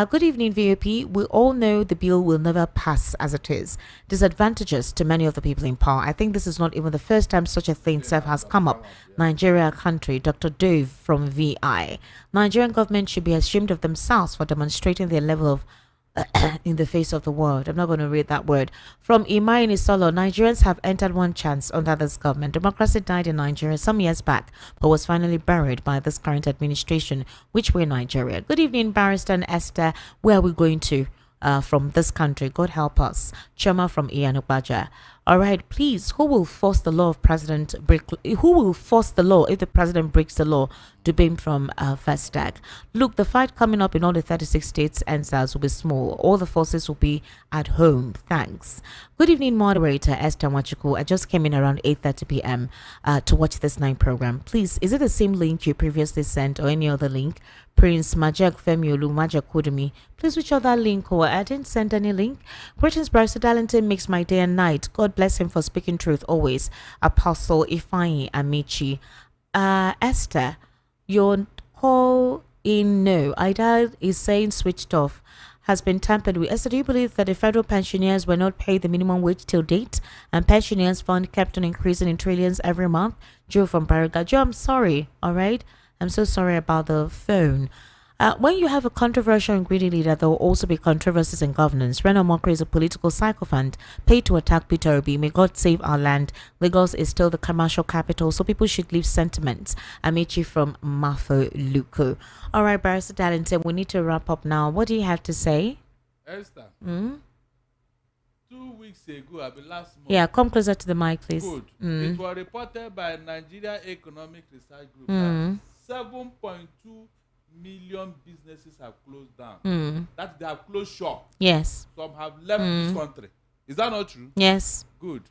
A: Good evening, VOP. We all know the bill will never pass as it is. Disadvantages to many of the people in power. I think this is not even the first time such a thing has come up. Nigeria country, Dr. Dave from VI. Nigerian government should be ashamed of themselves for demonstrating their level of in the face of the world. I'm not going to read that word. From Imai Nisolo, Nigerians have entered one chance under this government. Democracy died in Nigeria some years back, but was finally buried by this current administration, which way Nigeria. Good evening, Barrister and Esther. Where are we going to from this country? God help us. Choma from Iyanubaja. All right, please, who will force the law if the president breaks the law? Dubin from Fastag. Look, the fight coming up in all the 36 states and SARS will be small. All the forces will be at home. Thanks. Good evening, moderator Esther Wachuku. I just came in around 8:30 p.m. To watch this night program. Please, is it the same link you previously sent or any other link? Prince Majak Femiolu Majak Kudumi. Please, which other link? Or I didn't send any link. Greetings, Barrister Darlington makes my day and night. God bless him for speaking truth always. Apostle Ifeanyi Amici. Esther, your call in no. Ida is saying switched off. Has been tampered with. Esther, do you believe that the federal pensioners were not paid the minimum wage till date and pensioners fund kept on increasing in trillions every month? Joe from Bariga. Joe, I'm sorry. All right. I'm so sorry about the phone. When you have a controversial and greedy leader, there will also be controversies in governance. Reno Mokri is a political sycophant paid to attack Peter Obi. May God save our land. Lagos is still the commercial capital, so people should leave sentiments. Amici from Mafo Luku. All right, Barrister Darlington, we need to wrap up now. What do you have to say?
B: Esther, 2 weeks ago, last month.
A: Yeah, come closer to the mic, please.
B: Good. It was reported by Nigeria Economic Research Group that 7.2 million businesses have closed down. That they have closed shop.
A: Yes.
B: Some have left this country. Is that not true?
A: Yes.
B: Good.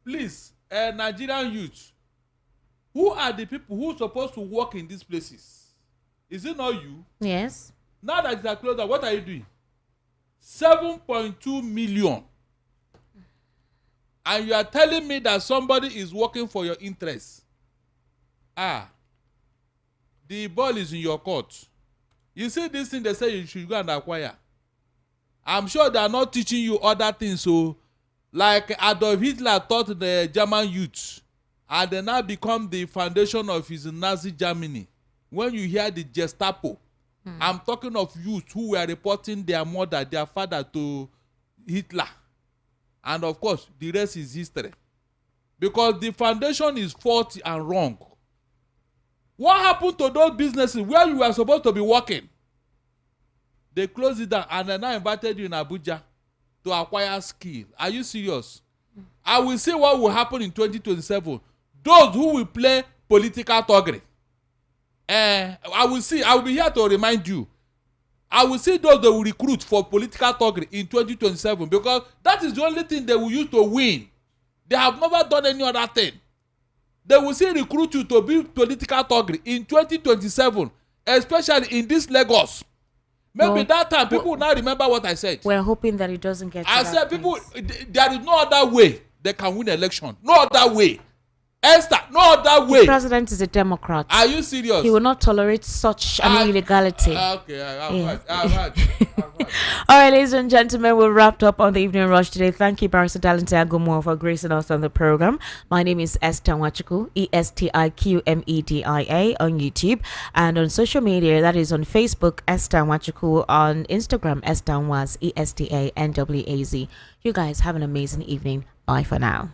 B: Please, Nigerian youth, who are the people who are supposed to work in these places? Is it not you?
A: Yes.
B: Now that they are closed down, what are you doing? 7.2 million. And you are telling me that somebody is working for your interests. The ball is in your court. You see this thing they say you should go and acquire. I'm sure they are not teaching you other things. So, like Adolf Hitler taught the German youth, and they now become the foundation of his Nazi Germany. When you hear the Gestapo, I'm talking of youth who were reporting their mother, their father to Hitler. And of course, the rest is history. Because the foundation is faulty and wrong. What happened to those businesses where you were supposed to be working? They closed it down and they now invited you in Abuja to acquire skill. Are you serious? I will see what will happen in 2027. Those who will play political thuggery. I will be here to remind you. I will see those that will recruit for political thuggery in 2027 because that is the only thing they will use to win. They have never done any other thing. They will see recruit you to be political thuggery in 2027, especially in this Lagos. Maybe that time people will now remember what I said.
A: We're hoping that it doesn't get to
B: I
A: that
B: said
A: point.
B: people, there is no other way they can win election. No other way. Esther, no other way.
A: The president is a Democrat.
B: Are you serious?
A: He will not tolerate such an illegality.
B: Okay, I've heard.
A: All right, ladies and gentlemen, we're wrapped up on the evening rush today. Thank you, Barrister Dalente Agumore, for gracing us on the program. My name is Esther Nwachuku, ESTIQMEDIA on YouTube, and on social media, that is on Facebook, Esther Nwachuku, on Instagram, Esther Nwaz, ESTANWAZ. You guys have an amazing evening. Bye for now.